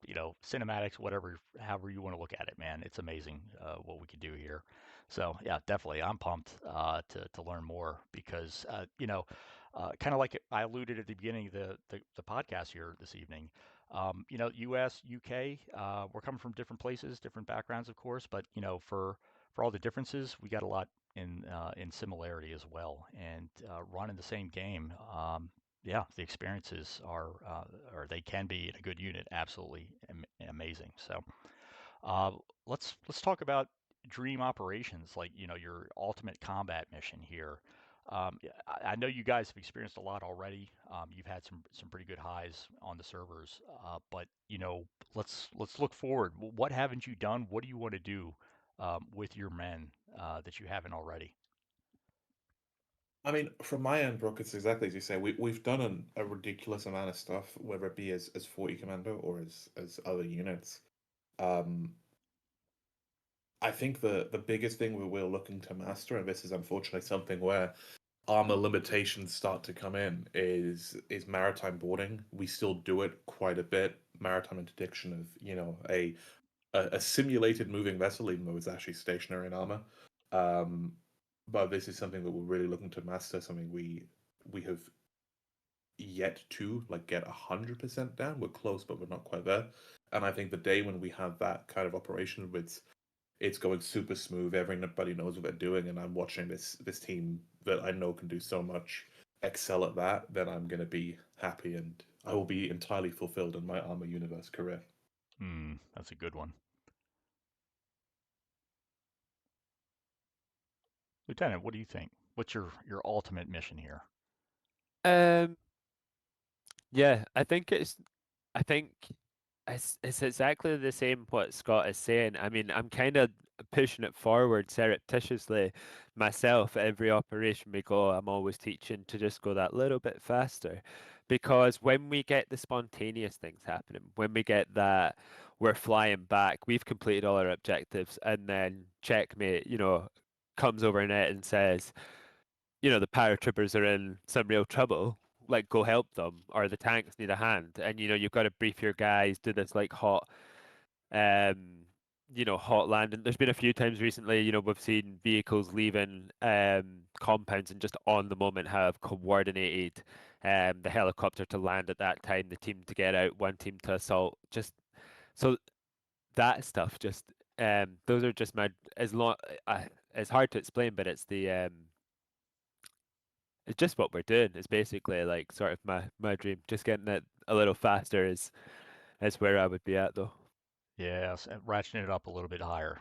cinematics, whatever, however you want to look at it, man, it's amazing what we can do here. So yeah, definitely, I'm pumped to learn more because kind of like I alluded at the beginning of the podcast here this evening. U.S., UK, we're coming from different places, different backgrounds, of course, but for all the differences, we got a lot in similarity as well. And running the same game, yeah, the experiences are or they can be in a good unit absolutely amazing. So uh, let's talk about dream operations, like your ultimate combat mission here. Yeah, I know you guys have experienced a lot already. You've had some pretty good highs on the servers, but let's look forward. What haven't you done? What do you want to do with your men that you haven't already?
I mean, from my end, Brooke, it's exactly as you say. We've done a ridiculous amount of stuff, whether it be as 40 Commando or as other units. Um, I think the biggest thing we're looking to master, and this is unfortunately something where armor limitations start to come in, is maritime boarding. We still do it quite a bit. Maritime interdiction of a simulated moving vessel, even though it's actually stationary in armor. Um, but this is something that we're really looking to master. Something we have yet to like get 100% down. We're close, but we're not quite there. And I think the day when we have that kind of operation, it's going super smooth. Everybody knows what they're doing, and I'm watching this team that I know can do so much excel at that. Then I'm gonna be happy, and I will be entirely fulfilled in my Armor Universe career.
That's a good one, Lieutenant. What do you think? What's your ultimate mission here?
Um, yeah, I think it's exactly the same what Scott is saying. I mean, I'm kind of pushing it forward surreptitiously myself. Every operation we go, I'm always teaching to just go that little bit faster, because when we get the spontaneous things happening, when we get that we're flying back, we've completed all our objectives, and then checkmate, comes over net and says, the paratroopers are in some real trouble, like go help them, or the tanks need a hand, and you've got to brief your guys, do this like um, hot landing. There's been a few times recently, we've seen vehicles leaving compounds and just on the moment have coordinated the helicopter to land at that time, the team to get out, one team to assault. Just so that stuff, just those are just my as long. It's hard to explain, but it's just what we're doing. It's basically like sort of my dream. Just getting it a little faster is where I would be at though.
Yes, and ratcheting it up a little bit higher.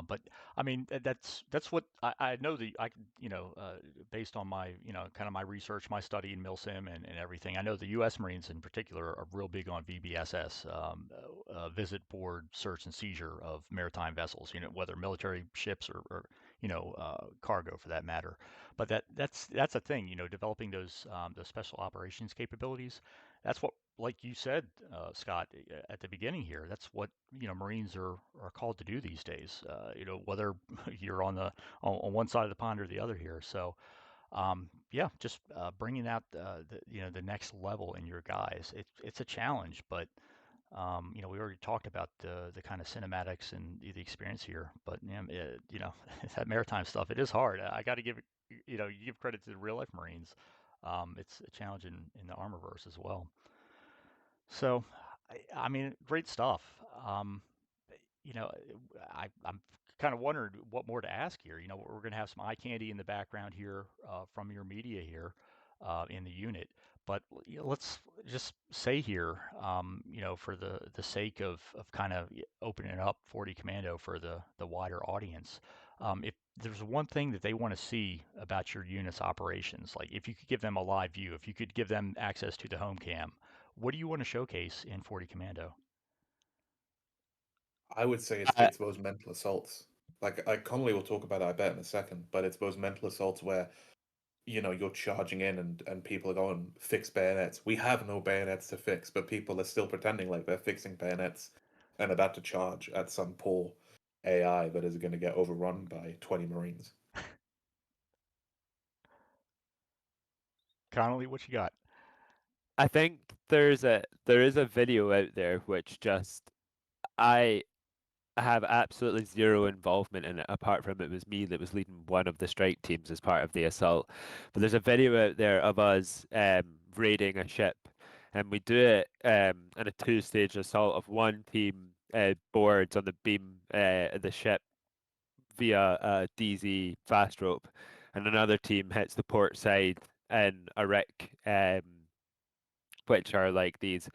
But I mean, that's what I know that I can, based on my, kind of my research, my study in Milsim and everything. I know the U.S. Marines in particular are real big on VBSS, visit, board, search, and seizure of maritime vessels. Whether military ships or cargo for that matter. But that's a thing. Developing those special operations capabilities. That's what, like you said, Scott, at the beginning here, that's what Marines are called to do these days. Whether you're on one side of the pond or the other here. So yeah, just bringing out the next level in your guys. It's a challenge, but we already talked about the kind of cinematics and the experience here. But that maritime stuff, it is hard. I got to give it, you give credit to the real life Marines. It's a challenge in the Armorverse as well. So, I mean, great stuff. Um, you know, I'm kind of wondering what more to ask here. We're going to have some eye candy in the background here from your media here in the unit. But let's just say here, for the sake of kind of opening up 40 Commando for the wider audience, if there's one thing that they want to see about your unit's operations, like if you could give them a live view, if you could give them access to the home cam, what do you want to showcase in 40 Commando?
I would say
I,
it's those mental assaults. like Connelly will talk about it, I bet, in a second, but it's those mental assaults where you're charging in and people are going, fix bayonets. We have no bayonets to fix, but people are still pretending like they're fixing bayonets and about to charge at some poor AI that is going to get overrun by 20 Marines.
Connolly, what you got?
I think there is a video out there which just I have absolutely zero involvement in it, apart from it was me that was leading one of the strike teams as part of the assault. But there's a video out there of us raiding a ship, and we do it in a two-stage assault of one team boards on the beam of the ship via a DZ fast rope, and another team hits the port side in a wreck, which are like these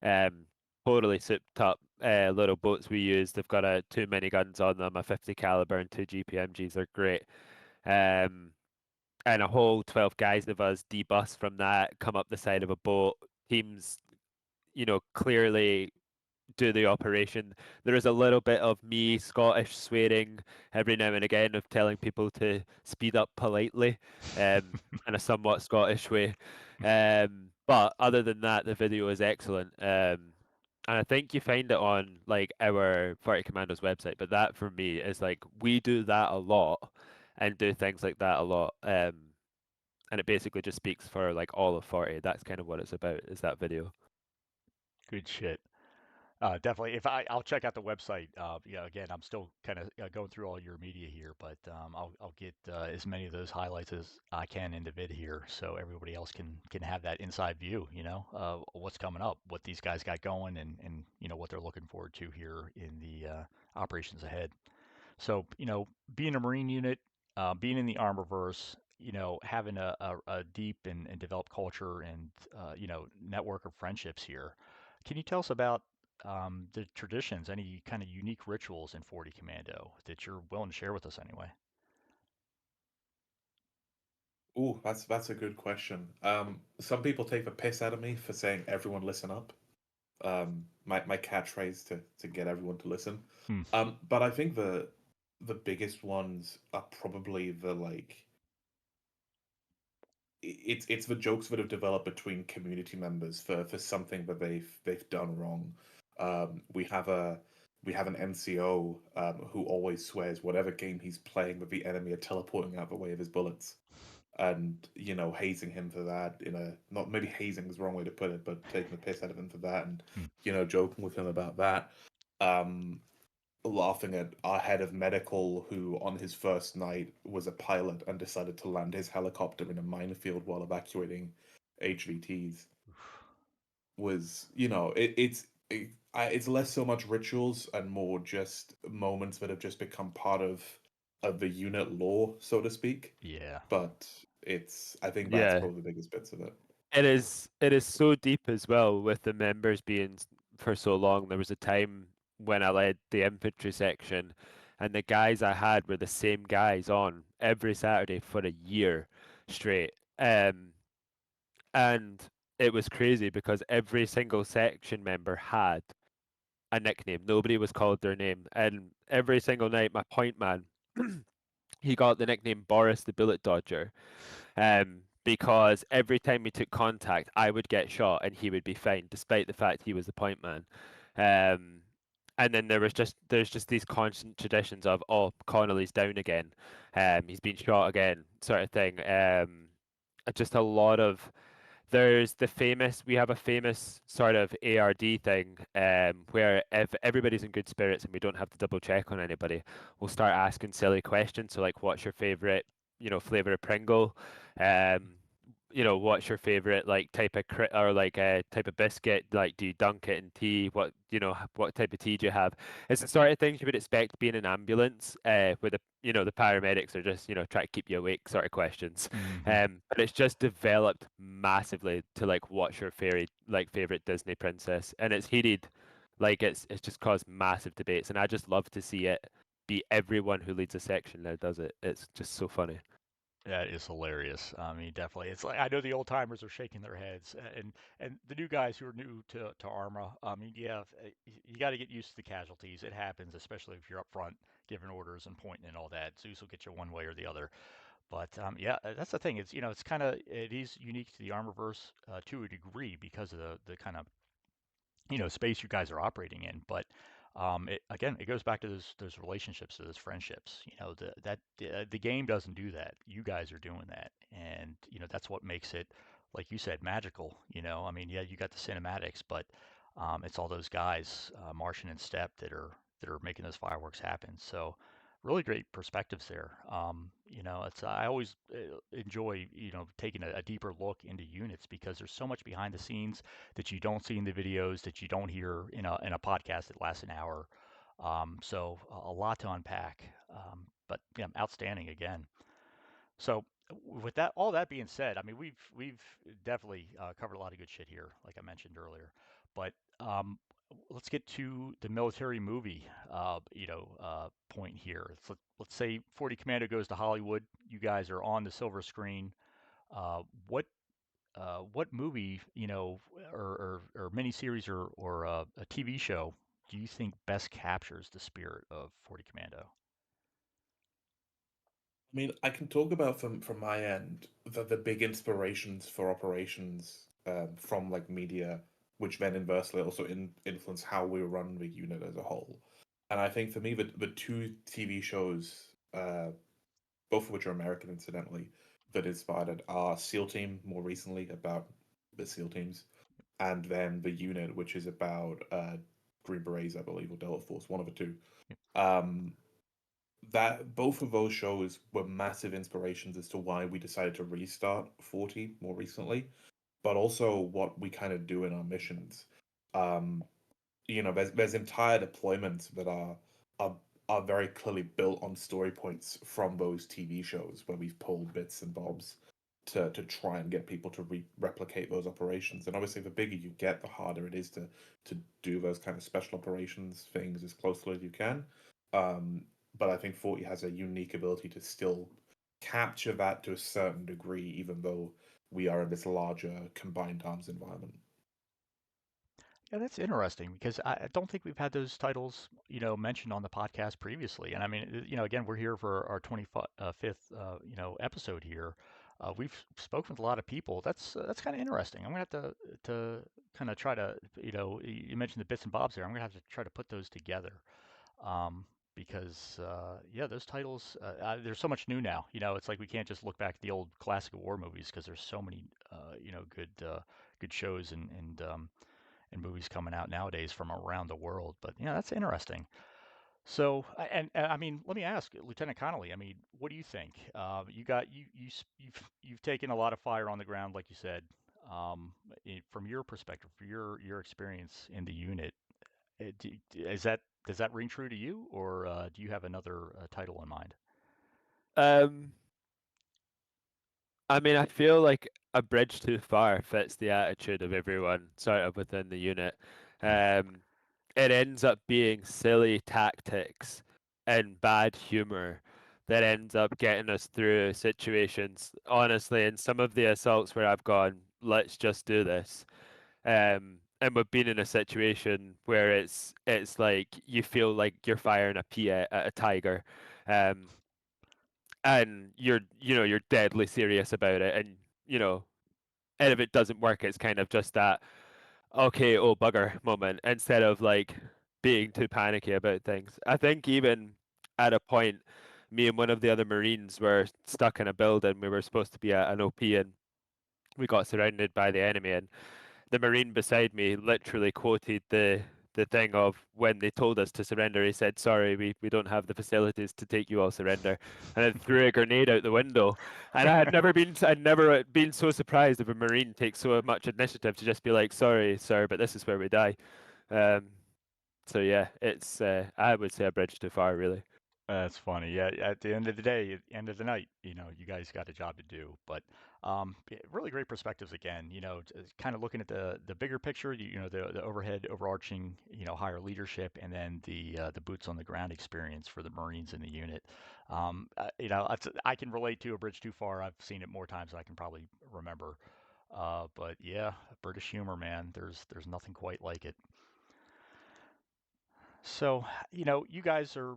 um, totally souped up little boats we use. They've got two miniguns on them, a 50 caliber and two GPMGs. They're great. Um, and a whole 12 guys of us debus from that, come up the side of a boat. Teams, clearly do the operation. There is a little bit of me Scottish swearing every now and again of telling people to speed up politely, in a somewhat Scottish way. But other than that, the video is excellent. And I think you find it on like our 40 Commandos website. But that for me is like we do that a lot and do things like that a lot. And it basically just speaks for like all of 40. That's kind of what it's about, is that video.
Good shit. Definitely. If I'll check out the website. Yeah, again, I'm still kind of going through all your media here, but I'll get as many of those highlights as I can in the vid here, so everybody else can have that inside view. What's coming up, what these guys got going, and what they're looking forward to here in the operations ahead. So, being a Marine unit, being in the Armorverse, having a deep and developed culture and, network of friendships here. Can you tell us about the traditions, any kind of unique rituals in 40 Commando that you're willing to share with us anyway?
Oh, that's a good question. Some people take the piss out of me for saying everyone listen up. My catchphrase to get everyone to listen.
Hmm.
But I think the biggest ones are probably the like it's the jokes that have developed between community members for something that they've done wrong. We have an NCO who always swears whatever game he's playing that the enemy are teleporting out the way of his bullets, and hazing him for that, in a not maybe hazing is the wrong way to put it, but taking the piss out of him for that, and
Hmm.
joking with him about that. Um, Laughing at our head of medical, who on his first night was a pilot and decided to land his helicopter in a minefield while evacuating HVTs. Was it's less so much rituals and more just moments that have just become part of the unit lore, so to speak.
Yeah.
But it's I think that's
Yeah,
probably the biggest bits of it.
it is so deep as well with the members being for so long. There was a time when I led the infantry section, and the guys I had were the same guys on every Saturday for a year straight. And it was crazy because every single section member had a nickname. Nobody was called their name, and every single night, my point man, he got the nickname Boris the Bullet Dodger, because every time we took contact, I would get shot and he would be fine, despite the fact he was the point man. Um, and then there's just these constant traditions of, oh, Connelly's down again, he's been shot again, sort of thing. Just a lot of we have a famous sort of ARD thing, where if everybody's in good spirits and we don't have to double check on anybody, we'll start asking silly questions. So like, what's your favorite, flavor of Pringle? Um, what's your favorite like type of or like type of biscuit? Like, do you dunk it in tea? What type of tea do you have? It's the sort of things you would expect being an ambulance, where the paramedics are just trying to keep you awake sort of questions.
Hmm.
But it's just developed massively to like what's your favorite Disney princess, and it's heated, like it's just caused massive debates, and I just love to see it be everyone who leads a section now does it. It's just so funny.
That is hilarious. I mean, definitely. It's like I know the old timers are shaking their heads, and the new guys who are new to Arma. I mean, yeah, you got to get used to the casualties. It happens, especially if you're up front giving orders and pointing and all that. Zeus will get you one way or the other. But yeah, that's the thing. It's it's kind of it is unique to the Armorverse to a degree because of the kind of space you guys are operating in. But again, it goes back to those relationships, to those friendships. The game doesn't do that. You guys are doing that, and that's what makes it, like you said, magical. I mean, yeah, you got the cinematics, but it's all those guys, Martian and Step, that are making those fireworks happen. So really great perspectives there. It's I always enjoy taking a deeper look into units because there's so much behind the scenes that you don't see in the videos, that you don't hear in a podcast that lasts an hour. So a lot to unpack. But yeah, outstanding again. So with that, all that being said, I mean we've definitely covered a lot of good shit here, like I mentioned earlier. But let's get to the military movie, point here. Let's say 40 Commando goes to Hollywood. You guys are on the silver screen. Uh, what what movie, or miniseries or a TV show do you think best captures the spirit of 40 Commando?
I mean, I can talk about from my end the big inspirations for operations from like media, which then inversely also influence how we run the unit as a whole. And I think for me, the two TV shows, both of which are American, incidentally, that inspired it are SEAL Team more recently about the SEAL teams, and then the unit, which is about Green Berets, I believe, or Delta Force, one of the two. Um, that both of those shows were massive inspirations as to why we decided to restart 40 more recently, but also what we kind of do in our missions. Um, there's entire deployments that are are very clearly built on story points from those TV shows where we've pulled bits and bobs to try and get people to replicate those operations. And obviously, the bigger you get, the harder it is to do those kind of special operations things as closely as you can. Um, but I think 40 has a unique ability to still capture that to a certain degree, even though we are in this larger combined arms environment.
Yeah, that's interesting because I don't think we've had those titles, mentioned on the podcast previously. And I mean, again, we're here for our 25th, episode here. We've spoken with a lot of people. That's kind of interesting. I'm gonna have to kind of try to, you mentioned the bits and bobs there. I'm gonna have to try to put those together. Um, because yeah, those titles, there's so much new now. It's like we can't just look back at the old classic war movies because there's so many, good shows and movies coming out nowadays from around the world. But yeah, that's interesting. So, and I mean, let me ask Lieutenant Connelly. I mean, what do you think? You got you've taken a lot of fire on the ground, like you said. From your perspective, from your experience in the unit, is that does that ring true to you, or do you have another title in mind?
Um, I mean, I feel like a bridge too far fits the attitude of everyone sort of within the unit. Um, it ends up being silly tactics and bad humor that ends up getting us through situations. Honestly, in some of the assaults where I've gone, let's just do this. And we've been in a situation where it's like you feel like you're firing a pea at a tiger. Um, and you're deadly serious about it, and and if it doesn't work, it's kind of just that okay, oh bugger moment, instead of like being too panicky about things. I think even at a point, me and one of the other Marines were stuck in a building. We were supposed to be at an OP, and we got surrounded by the enemy, and the Marine beside me literally quoted the thing of when they told us to surrender. He said, "Sorry, we don't have the facilities to take you all surrender," and then threw a grenade out the window. And I'd never been so surprised if a Marine takes so much initiative to just be like, "Sorry, sir, but this is where we die." Um, so yeah, it's I would say a bridge too far, really.
That's funny. Yeah, at the end of the day, at the end of the night, you guys got a job to do. But yeah, really great perspectives again. Kind of looking at the bigger picture. The overhead, overarching, higher leadership, and then the boots on the ground experience for the Marines in the unit. I can relate to A Bridge Too Far. I've seen it more times than I can probably remember. But yeah, British humor, man. There's nothing quite like it. So, you guys are,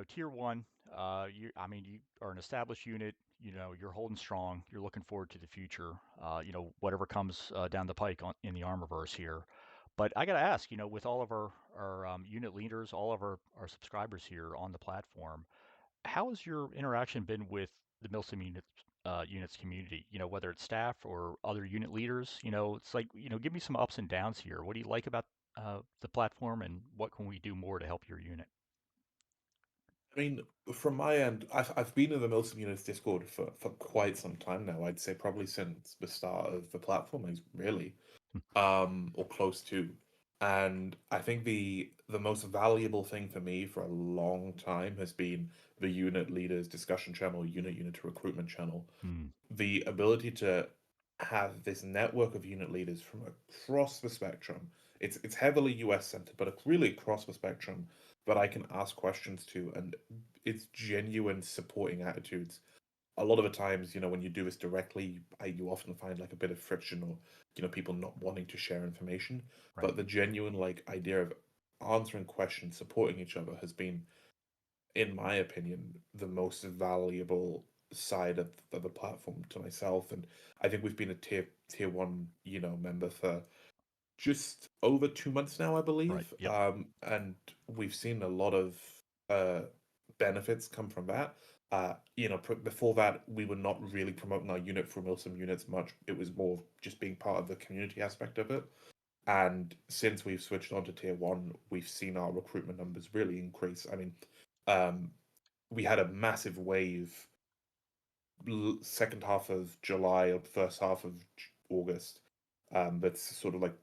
tier one. You are an established unit. You're holding strong. You're looking forward to the future. Whatever comes down the pike in the Armorverse here. But I got to ask, with all of our unit leaders, all of our subscribers here on the platform, how has your interaction been with the Milsim units community? Whether it's staff or other unit leaders. It's like, give me some ups and downs here. What do you like about the platform, and what can we do more to help your unit?
I mean, from my end, I've been in the Milsim Units Discord for quite some time now. I'd say probably since the start of the platform, really, or close to. And I think the most valuable thing for me for a long time has been the unit leaders discussion channel, unit to recruitment channel.
Hmm.
The ability to have this network of unit leaders from across the spectrum. It's heavily US centered, but it's really across the spectrum that I can ask questions to, and it's genuine supporting attitudes. A lot of the times, when you do this directly, you often find like a bit of friction or people not wanting to share information.
Right.
But the genuine like idea of answering questions, supporting each other has been, in my opinion, the most valuable side of the platform to myself. And I think we've been a tier one, member for just over 2 months now, I
Right.
believe.
Yep.
And we've seen a lot of uh, benefits come from that. Before that, we were not really promoting our unit for Milsim units much. It was more just being part of the community aspect of it. And since we've switched on to tier one, we've seen our recruitment numbers really increase. I mean, um, we had a massive wave second half of July or first half of August. That's sort of like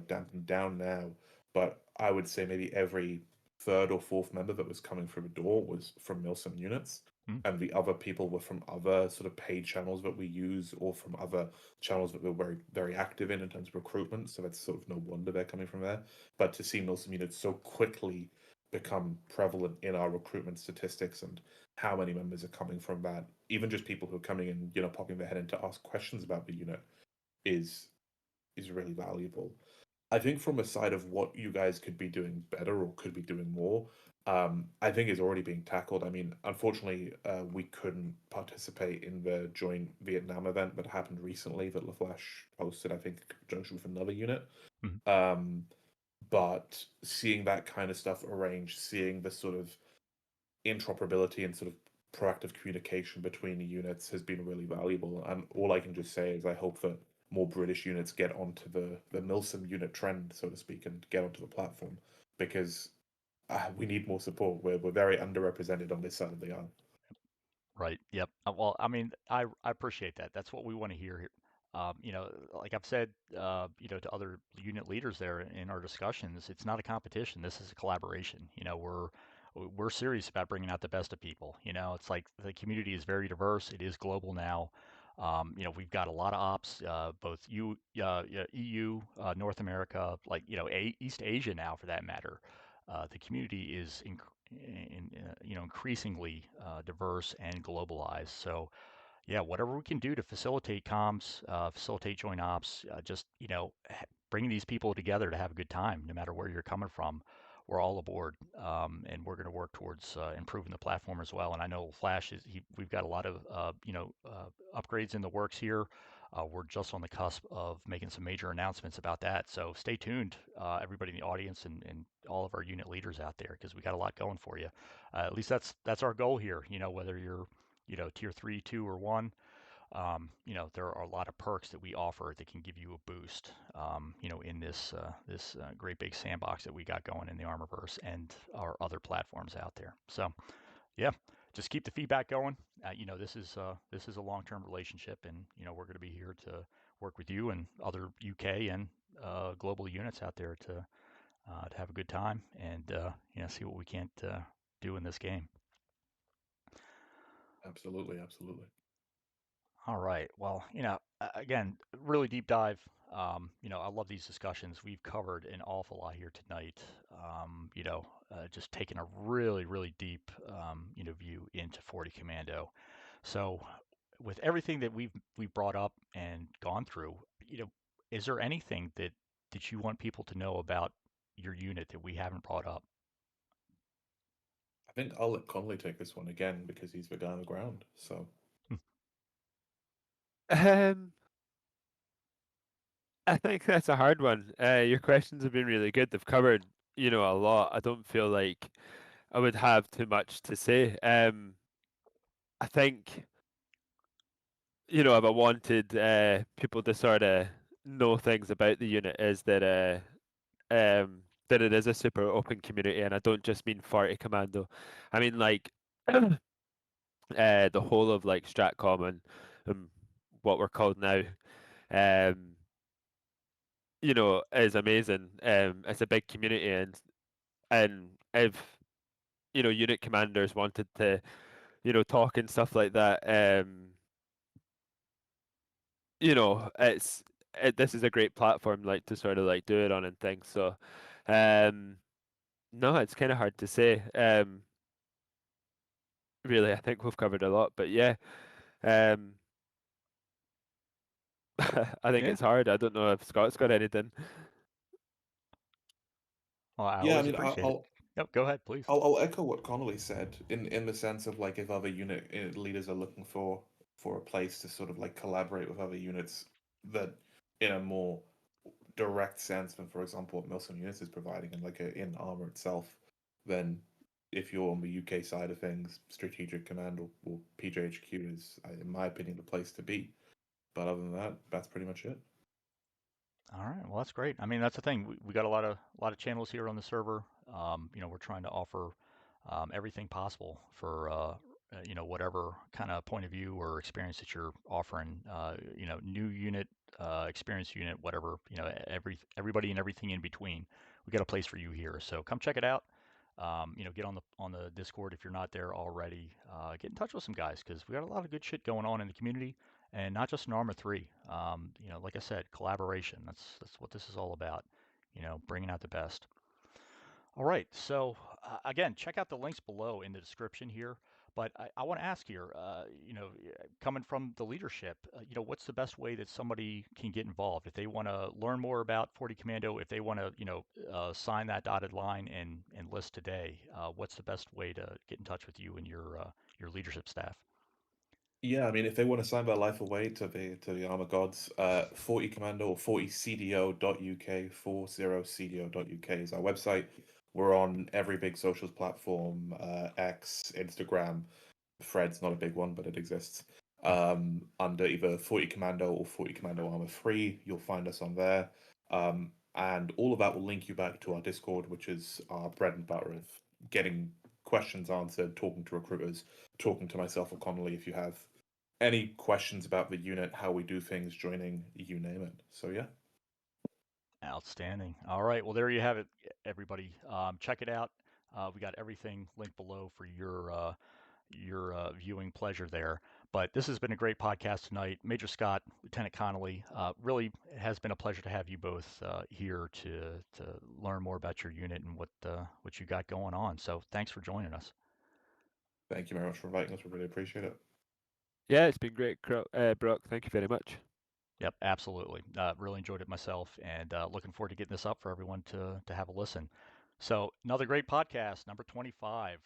dampened down now. But I would say maybe every third or fourth member that was coming through the door was from Milsim units,
Hmm.
and the other people were from other sort of paid channels that we use or from other channels that we're very very active in terms of recruitment. So that's sort of no wonder they're coming from there. But to see Milsim units so quickly become prevalent in our recruitment statistics and how many members are coming from that, even just people who are coming in, popping their head in to ask questions about the unit, is is really valuable. I think from a side of what you guys could be doing better or could be doing more, I think is already being tackled. I mean, unfortunately, we couldn't participate in the joint Vietnam event that happened recently that LaFlash hosted, I think, in conjunction with another unit.
Hmm.
Um, but seeing that kind of stuff arranged, seeing the sort of interoperability and sort of proactive communication between the units has been really valuable. And all I can just say is I hope that more British units get onto the Milsim unit trend, so to speak, and get onto the platform because we need more support. We're very underrepresented on this side of the aisle.
Right. Yep. Well, I mean, I appreciate that. That's what we want to hear here. Like I've said, to other unit leaders there in our discussions, it's not a competition. This is a collaboration. We're serious about bringing out the best of people. It's like the community is very diverse. It is global now. We've got a lot of ops, both yeah, EU, North America, like East Asia now, for that matter. The community is increasingly diverse and globalized. So yeah, whatever we can do to facilitate comms, facilitate joint ops, just bringing these people together to have a good time, no matter where you're coming from. We're all aboard, and we're going to work towards improving the platform as well. And I know Flash we've got a lot of upgrades in the works here. We're just on the cusp of making some major announcements about that. So stay tuned, everybody in the audience and all of our unit leaders out there, because we got a lot going for you. At least that's our goal here. Whether you're tier three, two, or one, there are a lot of perks that we offer that can give you a boost, in this great big sandbox that we got going in the Armorverse and our other platforms out there. So yeah, just keep the feedback going. This is a long-term relationship, and we're going to be here to work with you and other UK and global units out there to have a good time and see what we can't do in this game.
Absolutely, absolutely.
All right. Well, again, really deep dive. I love these discussions. We've covered an awful lot here tonight. Just taking a really, really deep, view into 40 Commando. So, with everything that we've brought up and gone through, is there anything that you want people to know about your unit that we haven't brought up?
I think I'll let Connelly take this one again because he's the guy on the ground. So
Um, I think that's a hard one. Your questions have been really good. They've covered, a lot. I don't feel like I would have too much to say. I think, if I wanted people to sort of know things about the unit, is that it is a super open community, and I don't just mean 40 Commando. I mean like the whole of like Stratcom and what we're called now. Um, is amazing. It's a big community, and if unit commanders wanted to talk and stuff like that, this is a great platform like to sort of like do it on and things. So, um, no, it's kind of hard to say. Really, I think we've covered a lot, but yeah, um, I think
Yeah.
it's hard. I don't know if Scott's got anything.
Well, I
yeah, I
always
mean,
appreciate it. Yep. Go ahead, please.
I'll echo what Connolly said in the sense of like if other leaders are looking for a place to sort of like collaborate with other units that in a more direct sense than for example what Milsim Units is providing and like in Arma itself, then if you're on the UK side of things, Strategic Command or PJHQ is, in my opinion, the place to be. But other than that, that's pretty much it.
All right. Well, that's great. I mean, that's the thing. We got a lot of channels here on the server. We're trying to offer everything possible for whatever kind of point of view or experience that you're offering. New unit, experienced unit, whatever. Everybody and everything in between. We got a place for you here. So come check it out. Get on the Discord if you're not there already. Get in touch with some guys because we got a lot of good shit going on in the community and not just in Arma 3. Like I said, collaboration. That's what this is all about. Bringing out the best. All right. So again, check out the links below in the description here. But I want to ask here, coming from the leadership, what's the best way that somebody can get involved if they want to learn more about 40 Commando, if they want to, sign that dotted line and list today? What's the best way to get in touch with you and your leadership staff?
Yeah, I mean, if they want to sign their life away to the armor gods, 40 Commando or 40cdo.uk, 40cdo.uk is our website. We're on every big socials platform, X, Instagram. Thread's not a big one, but it exists. Under either 40 Commando or 40 Commando Armor Free, you'll find us on there. And all of that will link you back to our Discord, which is our bread and butter of getting questions answered, talking to recruiters, talking to myself or Connolly if you have any questions about the unit, how we do things, joining, you name it. So yeah.
Outstanding. All right. Well, there you have it, everybody. Check it out. We got everything linked below for your viewing pleasure there. But this has been a great podcast tonight. Major Scott, Lieutenant Connelly, really it has been a pleasure to have you both here to learn more about your unit and what you got going on. So thanks for joining us.
Thank you very much for inviting us. We really appreciate it.
Yeah, it's been great, Brock. Thank you very much.
Yep, absolutely. Really enjoyed it myself, and looking forward to getting this up for everyone to have a listen. So another great podcast, number 25.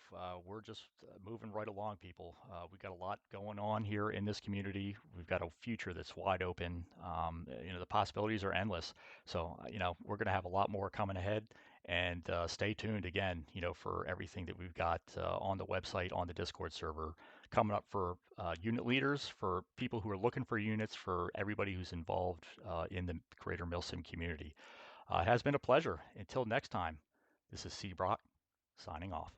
We're just moving right along, people. We've got a lot going on here in this community. We've got a future that's wide open. The possibilities are endless. So we're going to have a lot more coming ahead. And stay tuned again, for everything that we've got on the website, on the Discord server, coming up for unit leaders, for people who are looking for units, for everybody who's involved in the greater Milsim community. It has been a pleasure. Until next time, this is C. Brock signing off.